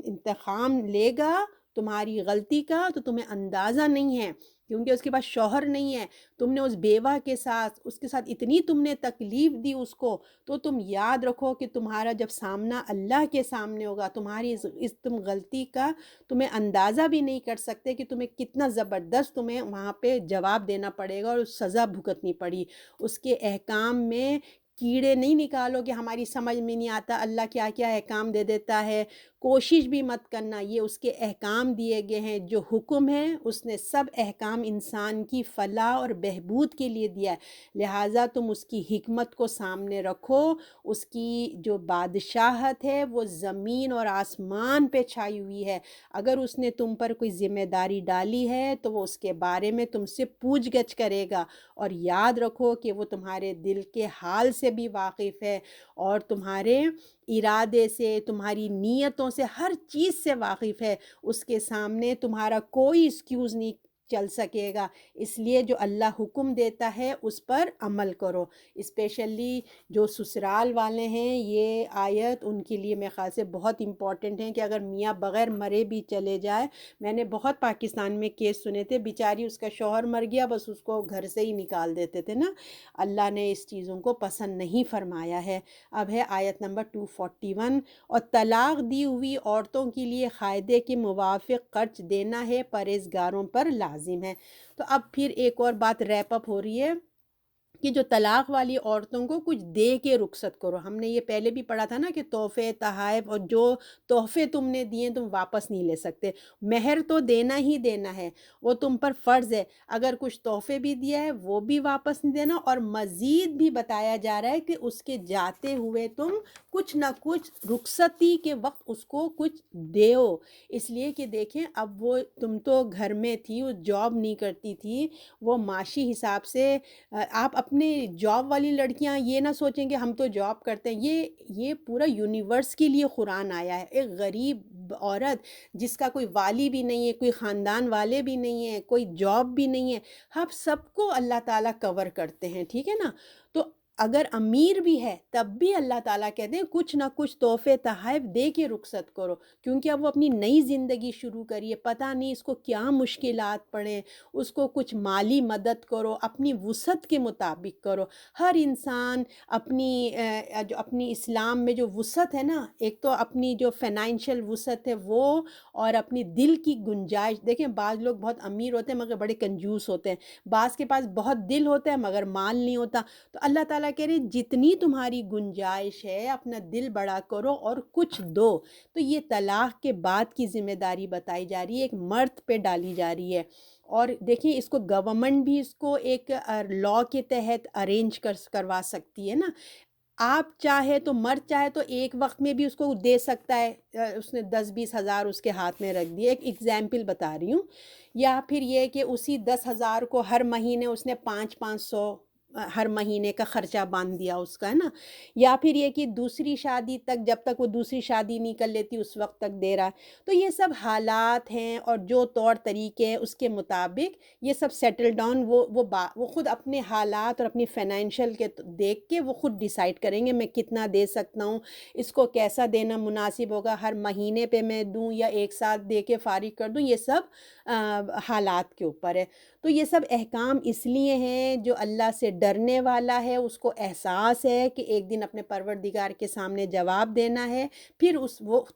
S1: انتقام لے گا تمہاری غلطی کا، تو تمہیں اندازہ نہیں ہے، کیونکہ اس کے پاس شوہر نہیں ہے، تم نے اس بیوہ کے ساتھ اس کے ساتھ اتنی تم نے تکلیف دی اس کو، تو تم یاد رکھو کہ تمہارا جب سامنا اللہ کے سامنے ہوگا، تمہاری اس تم غلطی کا تمہیں اندازہ بھی نہیں کر سکتے کہ تمہیں کتنا زبردست تمہیں وہاں پہ جواب دینا پڑے گا اور سزا بھگتنی پڑی۔ اس کے احکام میں کیڑے نہیں نکالو کہ ہماری سمجھ میں نہیں آتا اللہ کیا کیا احکام دے دیتا ہے، کوشش بھی مت کرنا، یہ اس کے احکام دیے گئے ہیں، جو حکم ہے اس نے سب احکام انسان کی فلاح اور بہبود کے لیے دیا ہے، لہٰذا تم اس کی حکمت کو سامنے رکھو۔ اس کی جو بادشاہت ہے وہ زمین اور آسمان پہ چھائی ہوئی ہے، اگر اس نے تم پر کوئی ذمہ داری ڈالی ہے تو وہ اس کے بارے میں تم سے پوچھ گچھ کرے گا، اور یاد رکھو کہ وہ تمہارے دل کے حال سے بھی واقف ہے اور تمہارے ارادے سے، تمہاری نیتوں سے، ہر چیز سے واقف ہے۔ اس کے سامنے تمہارا کوئی ایکسکیوز نہیں چل سکے گا، اس لیے جو اللہ حکم دیتا ہے اس پر عمل کرو۔ اسپیشلی جو سسرال والے ہیں، یہ آیت ان کے لیے میرے خیال سے بہت امپورٹنٹ ہے کہ اگر میاں بغیر مرے بھی چلے جائے، میں نے بہت پاکستان میں کیس سنے تھے، بیچاری اس کا شوہر مر گیا بس اس کو گھر سے ہی نکال دیتے تھے نا، اللہ نے اس چیزوں کو پسند نہیں فرمایا ہے۔ اب ہے آیت نمبر 241، اور طلاق دی ہوئی عورتوں کے لیے قاعدے کے موافق خرچ دینا ہے، پرہیزگاروں پر لازم ہے۔ تو اب پھر ایک اور بات ریپ اپ ہو رہی ہے کہ جو طلاق والی عورتوں کو کچھ دے کے رخصت کرو۔ ہم نے یہ پہلے بھی پڑھا تھا نا کہ تحفے تحائف اور جو تحفے تم نے دیے تم واپس نہیں لے سکتے، مہر تو دینا ہی دینا ہے، وہ تم پر فرض ہے، اگر کچھ تحفے بھی دیا ہے وہ بھی واپس نہیں دینا، اور مزید بھی بتایا جا رہا ہے کہ اس کے جاتے ہوئے تم کچھ نہ کچھ رخصتی کے وقت اس کو کچھ دیو، اس لیے کہ دیکھیں اب وہ تم تو گھر میں تھی، وہ جاب نہیں کرتی تھی، وہ معاشی حساب سے آپ اپنے جاب والی لڑکیاں یہ نہ سوچیں کہ ہم تو جاب کرتے ہیں، یہ پورا یونیورس کے لیے قرآن آیا ہے۔ ایک غریب عورت جس کا کوئی والی بھی نہیں ہے، کوئی خاندان والے بھی نہیں ہیں، کوئی جاب بھی نہیں ہے، ہم سب کو اللہ تعالیٰ کور کرتے ہیں، ٹھیک ہے نا؟ تو اگر امیر بھی ہے تب بھی اللہ تعالیٰ کہتے ہیں کچھ نہ کچھ تحفے تحائف دے کے رخصت کرو، کیونکہ اب وہ اپنی نئی زندگی شروع کریے، پتہ نہیں اس کو کیا مشکلات پڑیں، اس کو کچھ مالی مدد کرو، اپنی وسعت کے مطابق کرو۔ ہر انسان اپنی جو اپنی اسلام میں جو وسعت ہے نا، ایک تو اپنی جو فائنینشیل وسعت ہے وہ، اور اپنی دل کی گنجائش، دیکھیں بعض لوگ بہت امیر ہوتے ہیں مگر بڑے کنجوس ہوتے ہیں، بعض کے پاس بہت دل ہوتا ہے مگر مال نہیں ہوتا۔ تو اللہ تعالیٰ کہہ رہے ہیں جتنی تمہاری گنجائش ہے اپنا دل بڑا کرو اور کچھ دو۔ تو یہ طلاق کے بعد کی ذمہ داری بتائی جا رہی ہے، ایک مرد پہ ڈالی جا رہی ہے۔ اور دیکھیں اس کو گورنمنٹ بھی اس کو ایک لاء کے تحت ارینج کروا سکتی ہے نا۔ آپ چاہے تو مرد چاہے تو ایک وقت میں بھی اس کو دے سکتا ہے، اس نے 10-20 ہزار اس کے ہاتھ میں رکھ دیے، ایک ایگزامپل بتا رہی ہوں، یا پھر یہ کہ اسی 10 ہزار کو ہر مہینے اس نے 500-500 ہر مہینے کا خرچہ باندھ دیا اس کا، ہے نا، یا پھر یہ کہ دوسری شادی تک، جب تک وہ دوسری شادی نہیں کر لیتی اس وقت تک دے رہا ہے۔ تو یہ سب حالات ہیں اور جو طور طریقے ہیں اس کے مطابق یہ سب سیٹل ڈاؤن وہ خود اپنے حالات اور اپنی فائنینشیل کے دیکھ کے وہ خود ڈیسائیڈ کریں گے میں کتنا دے سکتا ہوں، اس کو کیسا دینا مناسب ہوگا، ہر مہینے پہ میں دوں یا ایک ساتھ دے کے فارغ کر دوں، یہ سب حالات کے اوپر ہے۔ تو یہ سب احکام اس لیے ہیں جو اللہ سے ڈرنے والا ہے اس کو احساس ہے کہ ایک دن اپنے پروردگار کے سامنے جواب دینا ہے، پھر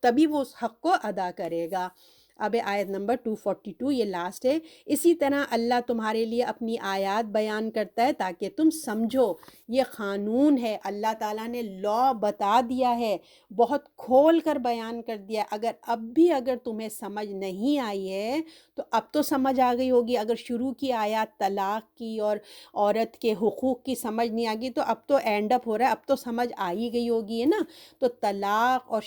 S1: تبھی وہ اس حق کو ادا کرے گا۔ اب آیت نمبر 242 یہ لاسٹ ہے۔ اسی طرح اللہ تمہارے لیے اپنی آیات بیان کرتا ہے تاکہ تم سمجھو، یہ قانون ہے، اللہ تعالیٰ نے لاء بتا دیا ہے، بہت کھول کر بیان کر دیا۔ اگر تمہیں سمجھ نہیں آئی ہے تو اب تو سمجھ آ گئی ہوگی، اگر شروع کی آیات طلاق کی اور عورت کے حقوق کی سمجھ نہیں آ گئی تو اب تو اینڈ اپ ہو رہا ہے، اب تو سمجھ آ ہی گئی ہوگی، ہے نا۔ تو طلاق اور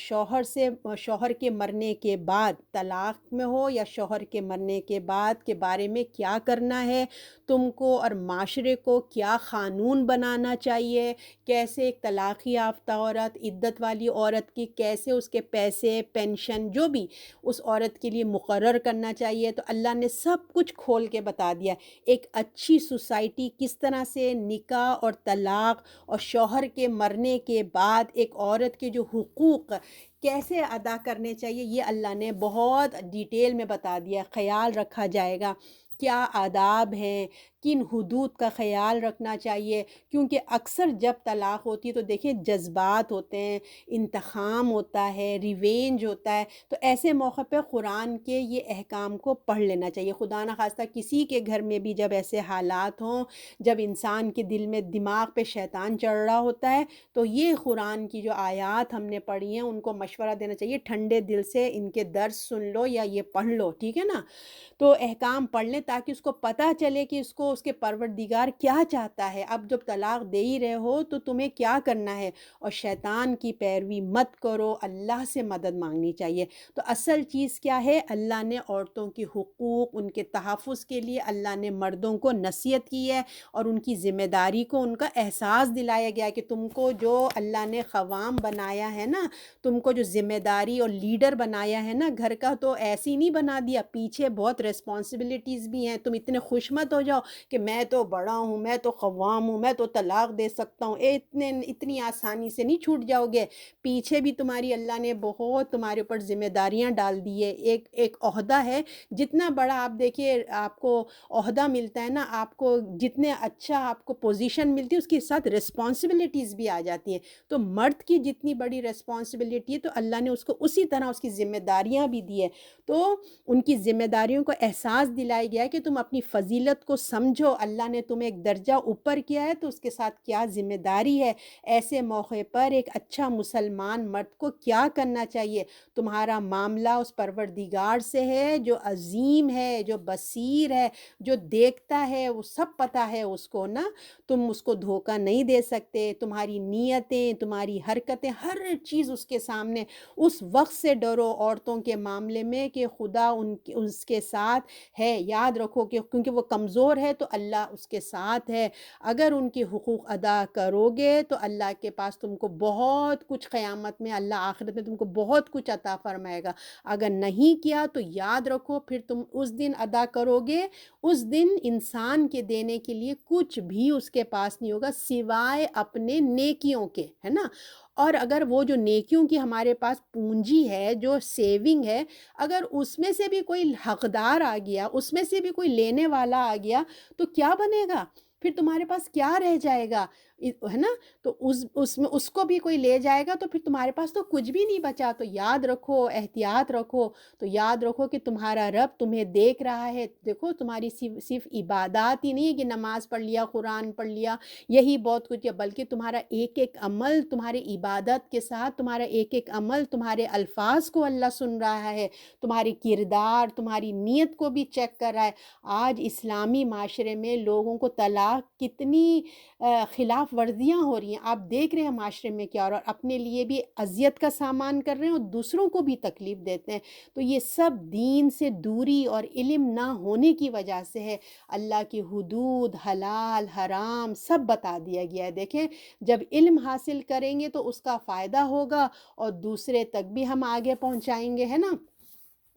S1: شوہر کے مرنے کے بعد، طلاق میں ہو یا شوہر کے مرنے کے بعد کے بارے میں کیا کرنا ہے تم کو اور معاشرے کو، کیا قانون بنانا چاہیے، کیسے ایک طلاق یافتہ عورت، عدت والی عورت کی کیسے اس کے پیسے، پینشن جو بھی اس عورت کے لیے مقرر کرنا چاہیے، تو اللہ نے سب کچھ کھول کے بتا دیا۔ ایک اچھی سوسائٹی کس طرح سے نکاح اور طلاق اور شوہر کے مرنے کے بعد ایک عورت کے جو حقوق کیسے ادا کرنے چاہیے، یہ اللہ نے بہت ڈیٹیل میں بتا دیا۔ خیال رکھا جائے گا کیا آداب ہیں، کن حدود کا خیال رکھنا چاہیے، کیونکہ اکثر جب طلاق ہوتی ہے تو دیکھیں جذبات ہوتے ہیں، انتقام ہوتا ہے، ریونج ہوتا ہے، تو ایسے موقع پہ قرآن کے یہ احکام کو پڑھ لینا چاہیے۔ خدا نخواستہ کسی کے گھر میں بھی جب ایسے حالات ہوں، جب انسان کے دل میں دماغ پہ شیطان چڑھ رہا ہوتا ہے، تو یہ قرآن کی جو آیات ہم نے پڑھی ہیں ان کو مشورہ دینا چاہیے، ٹھنڈے دل سے ان کے درس سن لو یا یہ پڑھ لو، ٹھیک ہے نا۔ تو احکام پڑھ لیں تاکہ اس کو پتہ چلے کہ اس کو اس کے پروردگار کیا چاہتا ہے۔ اب جب طلاق دے ہی رہے ہو تو تمہیں کیا کرنا ہے، اور شیطان کی پیروی مت کرو، اللہ سے مدد مانگنی چاہیے۔ تو اصل چیز کیا ہے، اللہ نے عورتوں کی حقوق، ان کے تحفظ کے لیے اللہ نے مردوں کو نصیحت کی ہے، اور ان کی ذمہ داری کو ان کا احساس دلایا گیا کہ تم کو جو اللہ نے قوام بنایا ہے نا، تم کو جو ذمہ داری اور لیڈر بنایا ہے نا گھر کا، تو ایسی نہیں بنا دیا، پیچھے بہت ریسپانسبلٹیز بھی ہیں۔ تم اتنے خوش مت ہو جاؤ کہ میں تو بڑا ہوں، میں تو قوام ہوں، میں تو طلاق دے سکتا ہوں، اتنی آسانی سے نہیں چھوٹ جاؤ گے، پیچھے بھی تمہاری اللہ نے بہت تمہارے اوپر ذمہ داریاں ڈال دی ہے۔ ایک عہدہ ہے، جتنا بڑا آپ دیکھیے آپ کو عہدہ ملتا ہے نا، آپ کو جتنے اچھا آپ کو پوزیشن ملتی ہے اس کے ساتھ ریسپانسبلٹیز بھی آ جاتی ہیں۔ تو مرد کی جتنی بڑی ریسپانسبلٹی ہے تو اللہ نے اس کو اسی طرح اس کی ذمہ داریاں بھی دی ہے۔ تو ان کی ذمہ داریوں کو احساس دلایا گیا ہے کہ تم اپنی فضیلت کو سمجھو، اللہ نے تمہیں ایک درجہ اوپر کیا ہے تو اس کے ساتھ کیا ذمہ داری ہے، ایسے موقع پر ایک اچھا مسلمان مرد کو کیا کرنا چاہیے۔ تمہارا معاملہ اس پروردگار سے ہے جو عظیم ہے، جو بصیر ہے، جو دیکھتا ہے، وہ سب پتہ ہے اس کو نا، تم اس کو دھوکہ نہیں دے سکتے، تمہاری نیتیں، تمہاری حرکتیں، ہر چیز اس کے سامنے۔ اس وقت سے ڈرو عورتوں کے معاملے میں کہ خدا اس کے ساتھ ہے، یاد یاد رکھو کہ کیونکہ وہ کمزور ہے تو اللہ اس کے ساتھ ہے، اگر ان کے حقوق ادا کرو گے تو اللہ کے پاس تم کو بہت کچھ، قیامت میں اللہ آخرت میں تم کو بہت کچھ عطا فرمائے گا، اگر نہیں کیا تو یاد رکھو پھر تم اس دن ادا کرو گے، اس دن انسان کے دینے کے لیے کچھ بھی اس کے پاس نہیں ہوگا سوائے اپنے نیکیوں کے، ہے نا؟ اور اگر وہ جو نیکیوں کی ہمارے پاس پونجی ہے، جو سیونگ ہے، اگر اس میں سے بھی کوئی حقدار آ گیا، اس میں سے بھی کوئی لینے والا آ گیا تو کیا بنے گا؟ پھر تمہارے پاس کیا رہ جائے گا، ہے نا؟ تو اس میں اس کو بھی کوئی لے جائے گا تو پھر تمہارے پاس تو کچھ بھی نہیں بچا۔ تو یاد رکھو، احتیاط رکھو، تو یاد رکھو کہ تمہارا رب تمہیں دیکھ رہا ہے۔ دیکھو تمہاری صرف عبادات ہی نہیں ہے کہ نماز پڑھ لیا، قرآن پڑھ لیا، یہی بہت کچھ ہے، بلکہ تمہارا ایک ایک عمل، تمہاری عبادت کے ساتھ تمہارا ایک ایک عمل، تمہارے الفاظ کو اللہ سن رہا ہے، تمہاری کردار، تمہاری نیت کو بھی چیک کر رہا ہے۔ آج اسلامی معاشرے میں لوگوں کو طلاق کتنی خلاف ورزیاں ہو رہی ہیں، آپ دیکھ رہے ہیں معاشرے میں کیا ہو رہا ہے، اور اپنے لیے بھی اذیت کا سامان کر رہے ہیں اور دوسروں کو بھی تکلیف دیتے ہیں۔ تو یہ سب دین سے دوری اور علم نہ ہونے کی وجہ سے ہے۔ اللہ کی حدود، حلال حرام سب بتا دیا گیا ہے۔ دیکھیں جب علم حاصل کریں گے تو اس کا فائدہ ہوگا اور دوسرے تک بھی ہم آگے پہنچائیں گے، ہے نا؟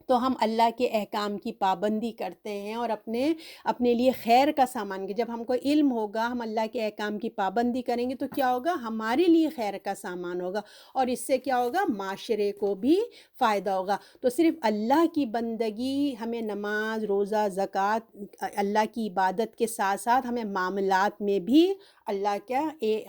S1: تو ہم اللہ کے احکام کی پابندی کرتے ہیں اور اپنے لیے خیر کا سامان جب ہم کو علم ہوگا، ہم اللہ کے احکام کی پابندی کریں گے تو کیا ہوگا؟ ہمارے لیے خیر کا سامان ہوگا، اور اس سے کیا ہوگا؟ معاشرے کو بھی فائدہ ہوگا۔ تو صرف اللہ کی بندگی، ہمیں نماز، روزہ، زکوٰۃ، اللہ کی عبادت کے ساتھ ساتھ ہمیں معاملات میں بھی اللہ کا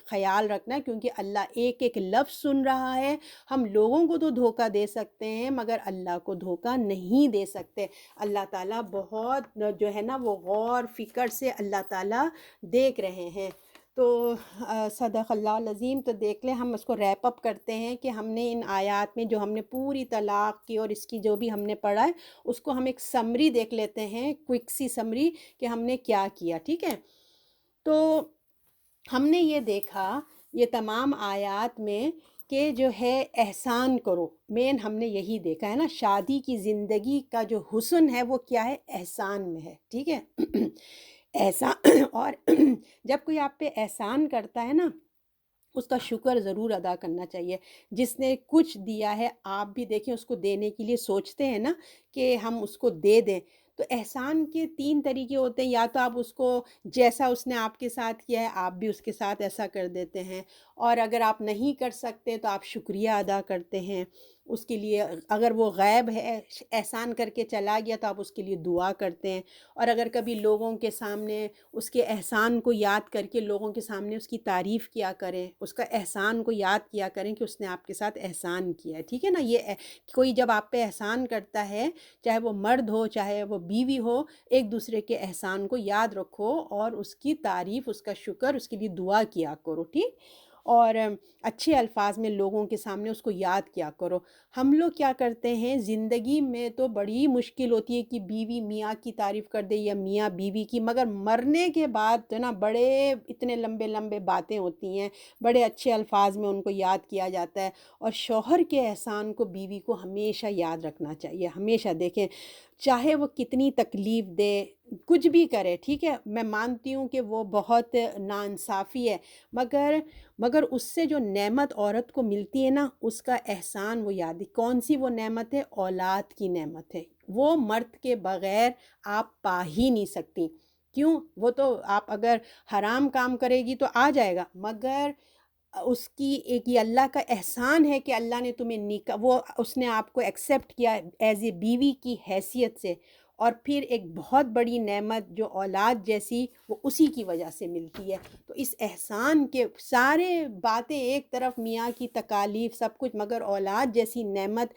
S1: خیال رکھنا ہے، کیونکہ اللہ ایک ایک لفظ سن رہا ہے۔ ہم لوگوں کو تو دھوکہ دے سکتے ہیں مگر اللہ کو دھوکہ نہیں دے سکتے۔ اللہ تعالیٰ بہت جو ہے نا وہ غور فکر سے اللہ تعالیٰ دیکھ رہے ہیں۔ تو صدق اللہ العظیم۔ تو دیکھ لیں، ہم اس کو ریپ اپ کرتے ہیں کہ ہم نے ان آیات میں جو ہم نے پوری طلاق کی اور اس کی جو بھی ہم نے پڑھا ہے اس کو ہم ایک سمری دیکھ لیتے ہیں، کوئک سی سمری کہ ہم نے کیا کیا، ٹھیک ہے؟ تو ہم نے یہ دیکھا یہ تمام آیات میں کہ جو ہے احسان کرو، مین ہم نے یہی دیکھا ہے نا، شادی کی زندگی کا جو حسن ہے وہ کیا ہے؟ احسان میں ہے، ٹھیک ہے؟ احسان اور جب کوئی آپ پہ احسان کرتا ہے نا اس کا شکر ضرور ادا کرنا چاہیے۔ جس نے کچھ دیا ہے آپ بھی دیکھیں اس کو دینے کے لیے سوچتے ہیں نا کہ ہم اس کو دے دیں۔ تو احسان کے 3 طریقے ہوتے ہیں، یا تو آپ اس کو جیسا اس نے آپ کے ساتھ کیا ہے آپ بھی اس کے ساتھ ایسا کر دیتے ہیں، اور اگر آپ نہیں کر سکتے تو آپ شکریہ ادا کرتے ہیں اس کے لیے، اگر وہ غائب ہے احسان کر کے چلا گیا تو آپ اس کے لیے دعا کرتے ہیں، اور اگر کبھی لوگوں کے سامنے اس کے احسان کو یاد کر کے لوگوں کے سامنے اس کی تعریف کیا کریں، اس کا احسان کو یاد کیا کریں کہ اس نے آپ کے ساتھ احسان کیا ہے، ٹھیک ہے نا؟ یہ کوئی جب آپ پہ احسان کرتا ہے، چاہے وہ مرد ہو چاہے وہ بیوی ہو، ایک دوسرے کے احسان کو یاد رکھو اور اس کی تعریف، اس کا شکر، اس کے لیے دعا کیا کرو، ٹھیک؟ اور اچھے الفاظ میں لوگوں کے سامنے اس کو یاد کیا کرو۔ ہم لوگ کیا کرتے ہیں زندگی میں تو بڑی مشکل ہوتی ہے کہ بیوی میاں کی تعریف کر دے یا میاں بیوی کی، مگر مرنے کے بعد جو نا بڑے اتنے لمبے لمبے باتیں ہوتی ہیں، بڑے اچھے الفاظ میں ان کو یاد کیا جاتا ہے، اور شوہر کے احسان کو بیوی کو ہمیشہ یاد رکھنا چاہیے۔ ہمیشہ دیکھیں چاہے وہ کتنی تکلیف دے، کچھ بھی کرے، ٹھیک ہے؟ میں مانتی ہوں کہ وہ بہت ناانصافی ہے، مگر اس سے جو نعمت عورت کو ملتی ہے نا اس کا احسان وہ یاد ہے۔ کون سی وہ نعمت ہے؟ اولاد کی نعمت ہے، وہ مرد کے بغیر آپ پا ہی نہیں سکتی۔ کیوں؟ وہ تو آپ اگر حرام کام کرے گی تو آ جائے گا، مگر اس کی ایک یہ اللہ کا احسان ہے کہ اللہ نے تمہیں نکاح، وہ اس نے آپ کو ایکسیپٹ کیا ایز اے بیوی کی حیثیت سے، اور پھر ایک بہت بڑی نعمت جو اولاد جیسی وہ اسی کی وجہ سے ملتی ہے۔ تو اس احسان کے سارے باتیں ایک طرف، میاں کی تکالیف سب کچھ، مگر اولاد جیسی نعمت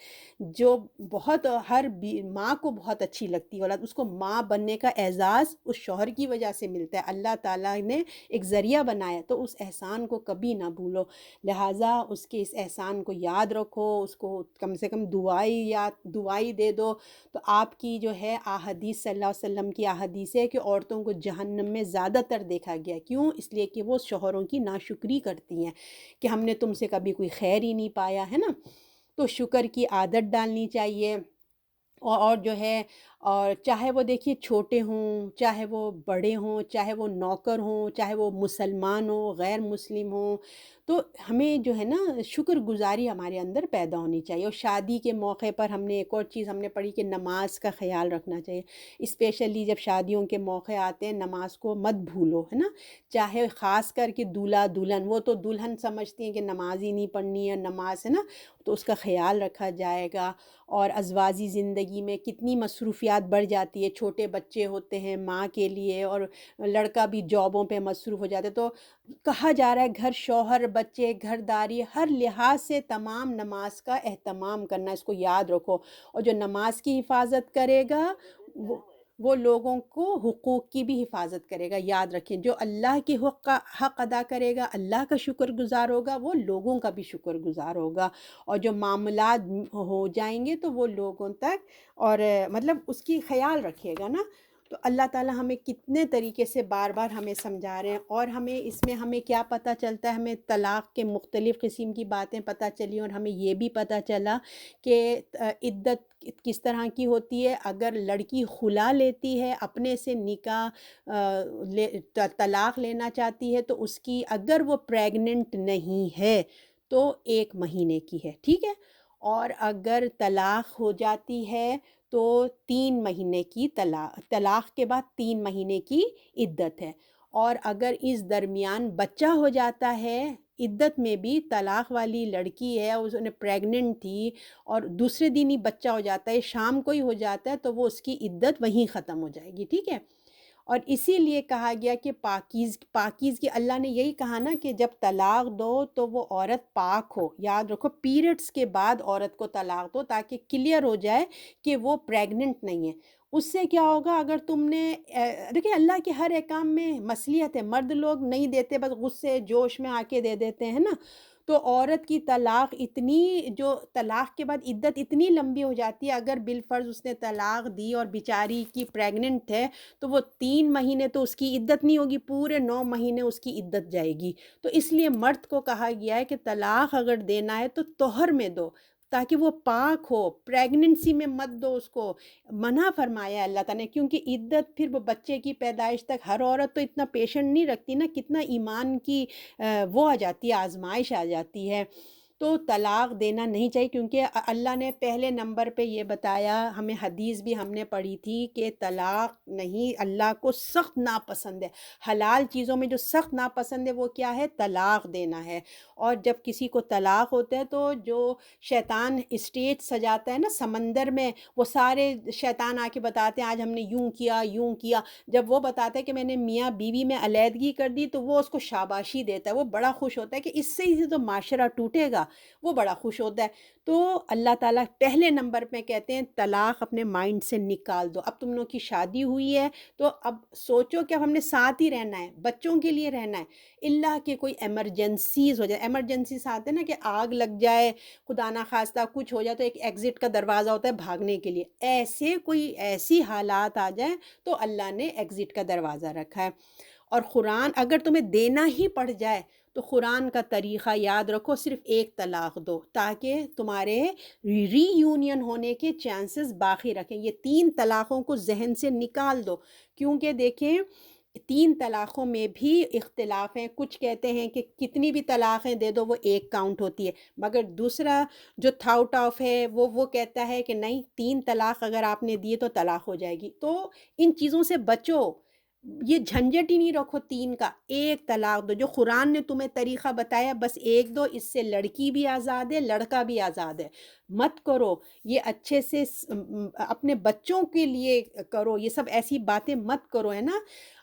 S1: جو بہت ہر ماں کو بہت اچھی لگتی ہے اولاد، اس کو ماں بننے کا اعزاز اس شوہر کی وجہ سے ملتا ہے، اللہ تعالیٰ نے ایک ذریعہ بنایا، تو اس احسان کو کبھی نہ بھولو۔ لہٰذا اس کے اس احسان کو یاد رکھو، اس کو کم سے کم دعائی دے دو۔ تو آپ کی جو ہے احادیث صلی اللہ علیہ وسلم کی احادیث ہے کہ عورتوں کو جہنم میں زیادہ تر دیکھا گیا، کیوں؟ اس لیے کہ وہ شوہروں کی ناشکری کرتی ہیں کہ ہم نے تم سے کبھی کوئی خیر ہی نہیں پایا، ہے نا؟ تو شکر کی عادت ڈالنی چاہیے، اور جو ہے اور چاہے وہ دیکھیے چھوٹے ہوں، چاہے وہ بڑے ہوں، چاہے وہ نوکر ہوں، چاہے وہ مسلمان ہوں، غیر مسلم ہوں، تو ہمیں جو ہے نا شکر گزاری ہمارے اندر پیدا ہونی چاہیے۔ اور شادی کے موقع پر ہم نے ایک اور چیز ہم نے پڑھی کہ نماز کا خیال رکھنا چاہیے، اسپیشلی جب شادیوں کے موقع آتے ہیں نماز کو مت بھولو، ہے نا؟ چاہے خاص کر کے دولہا دلہن، وہ تو دلہن سمجھتی ہیں کہ نماز ہی نہیں پڑھنی ہے، نماز ہے نا، تو اس کا خیال رکھا جائے گا۔ اور ازواجی زندگی میں کتنی مصروفیات بڑھ جاتی ہے، چھوٹے بچے ہوتے ہیں ماں کے لیے، اور لڑکا بھی جابوں پہ مصروف ہو جاتے، تو کہا جا رہا ہے گھر، شوہر، بچے، گھر داری، ہر لحاظ سے تمام نماز کا اہتمام کرنا، اس کو یاد رکھو۔ اور جو نماز کی حفاظت کرے گا وہ وہ لوگوں کو حقوق کی بھی حفاظت کرے گا، یاد رکھیں۔ جو اللہ کے حق کا حق ادا کرے گا، اللہ کا شکر گزار ہوگا، وہ لوگوں کا بھی شکر گزار ہوگا۔ اور جو معاملات ہو جائیں گے تو وہ لوگوں تک، اور مطلب اس کی خیال رکھے گا نا۔ تو اللہ تعالیٰ ہمیں کتنے طریقے سے بار بار ہمیں سمجھا رہے ہیں، اور ہمیں اس میں ہمیں کیا پتہ چلتا ہے، ہمیں طلاق کے مختلف قسم کی باتیں پتہ چلی، اور ہمیں یہ بھی پتہ چلا کہ عدت کس طرح کی ہوتی ہے۔ اگر لڑکی خلا لیتی ہے، اپنے سے نکاح طلاق لینا چاہتی ہے، تو اس کی اگر وہ پریگننٹ نہیں ہے تو 1 مہینے کی ہے، ٹھیک ہے؟ اور اگر طلاق ہو جاتی ہے تو 3 مہینے کی طلاق کے بعد 3 مہینے کی عدت ہے۔ اور اگر اس درمیان بچہ ہو جاتا ہے، عدت میں بھی طلاق والی لڑکی ہے، اس نے پریگننٹ تھی اور دوسرے دن ہی بچہ ہو جاتا ہے، شام کو ہی ہو جاتا ہے، تو وہ اس کی عدت وہیں ختم ہو جائے گی، ٹھیک ہے؟ اور اسی لیے کہا گیا کہ پاکیزگی، اللہ نے یہی کہا نا کہ جب طلاق دو تو وہ عورت پاک ہو، یاد رکھو پیریڈز کے بعد عورت کو طلاق دو تاکہ کلیئر ہو جائے کہ وہ پریگننٹ نہیں ہے۔ اس سے کیا ہوگا، اگر تم نے دیکھیں اللہ کے ہر احکام میں مصلحت ہے، مرد لوگ نہیں دیتے، بس غصے جوش میں آ کے دے دیتے ہیں نا، تو عورت کی طلاق اتنی، جو طلاق کے بعد عدت اتنی لمبی ہو جاتی ہے، اگر بالفرض اس نے طلاق دی اور بیچاری کی پریگننٹ ہے، تو وہ 3 مہینے تو اس کی عدت نہیں ہوگی، پورے 9 مہینے اس کی عدت جائے گی۔ تو اس لیے مرد کو کہا گیا ہے کہ طلاق اگر دینا ہے تو طہر میں دو تاکہ وہ پاک ہو، پریگننسی میں مت دو اس کو، منع فرمایا ہے اللہ تعالیٰ نے، کیونکہ عدت پھر وہ بچے کی پیدائش تک، ہر عورت تو اتنا پیشنٹ نہیں رکھتی نا، کتنا ایمان کی وہ آ جاتی ہے، آزمائش آ جاتی ہے۔ تو طلاق دینا نہیں چاہیے، کیونکہ اللہ نے پہلے نمبر پہ یہ بتایا، ہمیں حدیث بھی ہم نے پڑھی تھی کہ طلاق نہیں، اللہ کو سخت ناپسند ہے، حلال چیزوں میں جو سخت ناپسند ہے وہ کیا ہے، طلاق دینا ہے۔ اور جب کسی کو طلاق ہوتا ہے تو جو شیطان اسٹیج سجاتا ہے نا سمندر میں، وہ سارے شیطان آ کے بتاتے ہیں آج ہم نے یوں کیا یوں کیا، جب وہ بتاتا ہے کہ میں نے میاں بیوی میں علیحدگی کر دی تو وہ اس کو شاباشی دیتا ہے، وہ بڑا خوش ہوتا ہے کہ اس سے ہی تو معاشرہ ٹوٹے گا، وہ بڑا خوش ہوتا ہے۔ تو اللہ تعالیٰ پہلے نمبر پہ کہتے ہیں طلاق اپنے مائنڈ سے نکال دو۔ اب تم لوگ کی شادی ہوئی ہے تو اب سوچو کہ اب ہم نے ساتھ ہی رہنا ہے، بچوں کے لیے رہنا ہے، اللہ کہ کوئی ایمرجنسیز ہو جائے، ایمرجنسیز آتے ہیں نا کہ آگ لگ جائے، خدا نخواستہ کچھ ہو جائے، تو ایک ایگزٹ کا دروازہ ہوتا ہے بھاگنے کے لیے، ایسے کوئی ایسی حالات آ جائیں تو اللہ نے ایگزٹ کا دروازہ رکھا ہے۔ اور قرآن اگر تمہیں دینا ہی پڑ جائے تو قرآن کا طریقہ یاد رکھو، صرف 1 طلاق دو تاکہ تمہارے ری یونین ہونے کے چانسز باقی رکھیں۔ یہ 3 طلاقوں کو ذہن سے نکال دو، کیونکہ دیکھیں 3 طلاقوں میں بھی اختلاف ہیں، کچھ کہتے ہیں کہ کتنی بھی طلاقیں دے دو وہ 1 کاؤنٹ ہوتی ہے، مگر دوسرا جو تھاؤٹ آف ہے وہ کہتا ہے کہ نہیں، 3 طلاق اگر آپ نے دیے تو طلاق ہو جائے گی۔ تو ان چیزوں سے بچو، یہ جھنجٹ ہی نہیں رکھو، 3 کا 1 طلاق دو، جو قرآن نے تمہیں طریقہ بتایا بس 1 دو، اس سے لڑکی بھی آزاد ہے، لڑکا بھی آزاد ہے۔ مت کرو یہ، اچھے سے اپنے بچوں کے لیے کرو، یہ سب ایسی باتیں مت کرو، ہے نا۔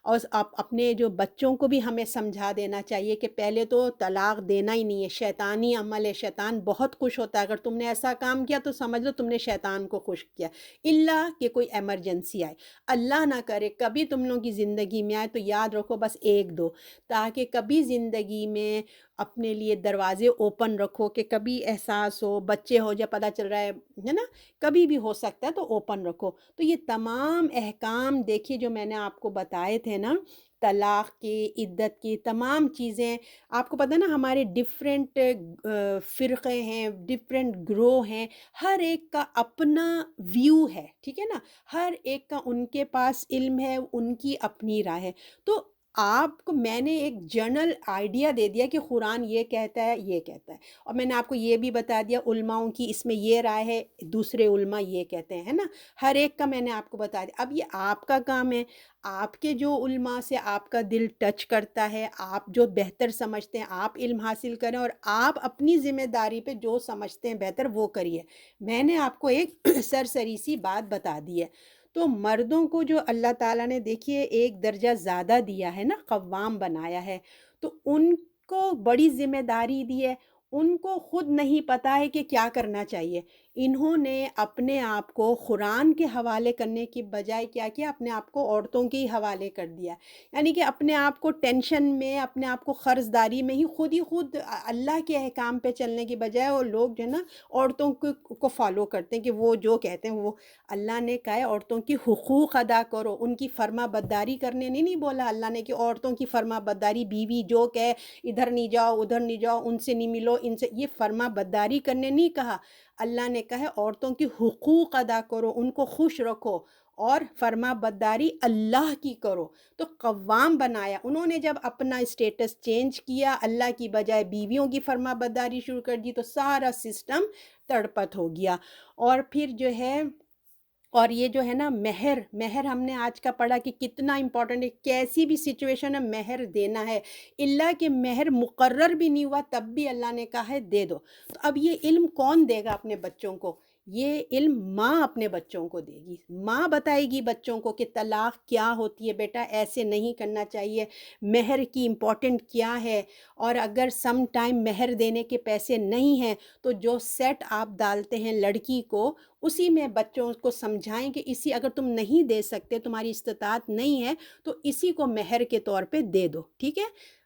S1: اور اپنے جو بچوں کو بھی ہمیں سمجھا دینا چاہیے کہ پہلے تو طلاق دینا ہی نہیں ہے، شیطانی عمل ہے، شیطان بہت خوش ہوتا ہے، اگر تم نے ایسا کام کیا تو سمجھ لو تم نے شیطان کو خوش کیا، اللہ کہ کوئی ایمرجنسی آئے، اللہ نہ کرے کبھی تم لوگوں کی زندگی میں آئے، تو یاد رکھو بس 1 دو، تاکہ کبھی زندگی میں اپنے لیے دروازے اوپن رکھو، کہ کبھی احساس ہو، بچے ہو جائے، پتہ چل رہا ہے نا، کبھی بھی ہو سکتا ہے، تو اوپن رکھو۔ تو یہ تمام احکام دیکھیے جو میں نے آپ کو بتائے تھے نا، طلاق کے، عدت کی تمام چیزیں آپ کو پتہ ہے نا ہمارے ڈفرینٹ فرقے ہیں، ڈفرینٹ گروہ ہیں، ہر ایک کا اپنا ویو ہے، ٹھیک ہے نا؟ ہر ایک کا ان کے پاس علم ہے، ان کی اپنی رائے ہے۔ تو آپ کو میں نے ایک جنرل آئیڈیا دے دیا کہ قرآن یہ کہتا ہے، یہ کہتا ہے، اور میں نے آپ کو یہ بھی بتا دیا علماؤں کی اس میں یہ رائے ہے، دوسرے علماء یہ کہتے ہیں، ہے نا؟ ہر ایک کا میں نے آپ کو بتا دیا۔ اب یہ آپ کا کام ہے، آپ کے جو علماء سے آپ کا دل ٹچ کرتا ہے، آپ جو بہتر سمجھتے ہیں آپ علم حاصل کریں، اور آپ اپنی ذمہ داری پہ جو سمجھتے ہیں بہتر وہ کریے۔ میں نے آپ کو ایک سرسری سی بات بتا دی ہے۔ تو مردوں کو جو اللہ تعالیٰ نے دیکھیے ایک درجہ زیادہ دیا ہے نا، قوام بنایا ہے، تو ان کو بڑی ذمہ داری دی ہے۔ ان کو خود نہیں پتہ ہے کہ کیا کرنا چاہیے۔ انہوں نے اپنے آپ کو قرآن کے حوالے کرنے کی بجائے کیا کیا، اپنے آپ کو عورتوں کے ہی حوالے کر دیا، یعنی کہ اپنے آپ کو ٹینشن میں، اپنے آپ کو قرض داری میں ہی خود اللہ کے احکام پہ چلنے کی بجائے وہ لوگ جو ہے نا عورتوں کو فالو کرتے ہیں کہ وہ جو کہتے ہیں وہ۔ اللہ نے کہا ہے عورتوں کی حقوق ادا کرو، ان کی فرما برداری کرنے نہیں بولا اللہ نے کہ عورتوں کی فرما برداری، بیوی جو کہے ادھر نہیں جاؤ ادھر نہیں جاؤ، ان سے نہیں ملو، ان سے، یہ فرما برداری کرنے نہیں کہا۔ اللہ نے کہا ہے عورتوں کی حقوق ادا کرو، ان کو خوش رکھو، اور فرما برداری اللہ کی کرو۔ تو قوام بنایا انہوں نے، جب اپنا اسٹیٹس چینج کیا، اللہ کی بجائے بیویوں کی فرما برداری شروع کر دی، تو سارا سسٹم تڑپت ہو گیا۔ اور پھر جو ہے، اور یہ جو ہے نا مہر ہم نے آج کا پڑھا کہ کتنا امپورٹنٹ ہے، کیسی بھی سچویشن ہے مہر دینا ہے، اللہ کہ مہر مقرر بھی نہیں ہوا تب بھی اللہ نے کہا ہے دے دو۔ تو اب یہ علم کون دے گا اپنے بچوں کو؟ یہ علم ماں اپنے بچوں کو دے گی، ماں بتائے گی بچوں کو کہ طلاق کیا ہوتی ہے، بیٹا ایسے نہیں کرنا چاہیے، مہر کی امپورٹنٹ کیا ہے، اور اگر سم ٹائم مہر دینے کے پیسے نہیں ہیں تو جو سیٹ آپ ڈالتے ہیں لڑکی کو، اسی میں بچوں کو سمجھائیں کہ اسی، اگر تم نہیں دے سکتے، تمہاری استطاعت نہیں ہے، تو اسی کو مہر کے طور پہ دے دو، ٹھیک ہے؟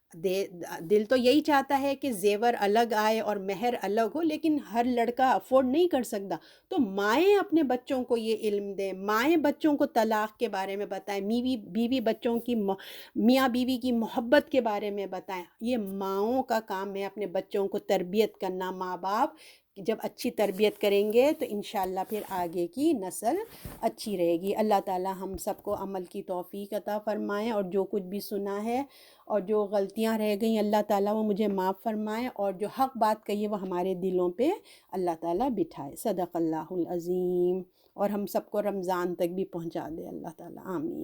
S1: دل تو یہی چاہتا ہے کہ زیور الگ آئے اور مہر الگ ہو، لیکن ہر لڑکا افورڈ نہیں کر سکتا۔ تو مائیں اپنے بچوں کو یہ علم دیں، مائیں بچوں کو طلاق کے بارے میں بتائیں، بیوی بچوں کی میاں بیوی کی محبت کے بارے میں بتائیں۔ یہ ماؤں کا کام ہے اپنے بچوں کو تربیت کرنا۔ ماں باپ جب اچھی تربیت کریں گے تو انشاءاللہ پھر آگے کی نسل اچھی رہے گی۔ اللہ تعالی ہم سب کو عمل کی توفیق عطا فرمائیں، اور جو کچھ بھی سنا ہے اور جو غلطیاں رہ گئیں اللہ تعالیٰ وہ مجھے معاف فرمائیں، اور جو حق بات کہی ہے وہ ہمارے دلوں پہ اللہ تعالیٰ بٹھائے۔ صدق اللہ العظیم، اور ہم سب کو رمضان تک بھی پہنچا دے اللہ تعالیٰ، آمین۔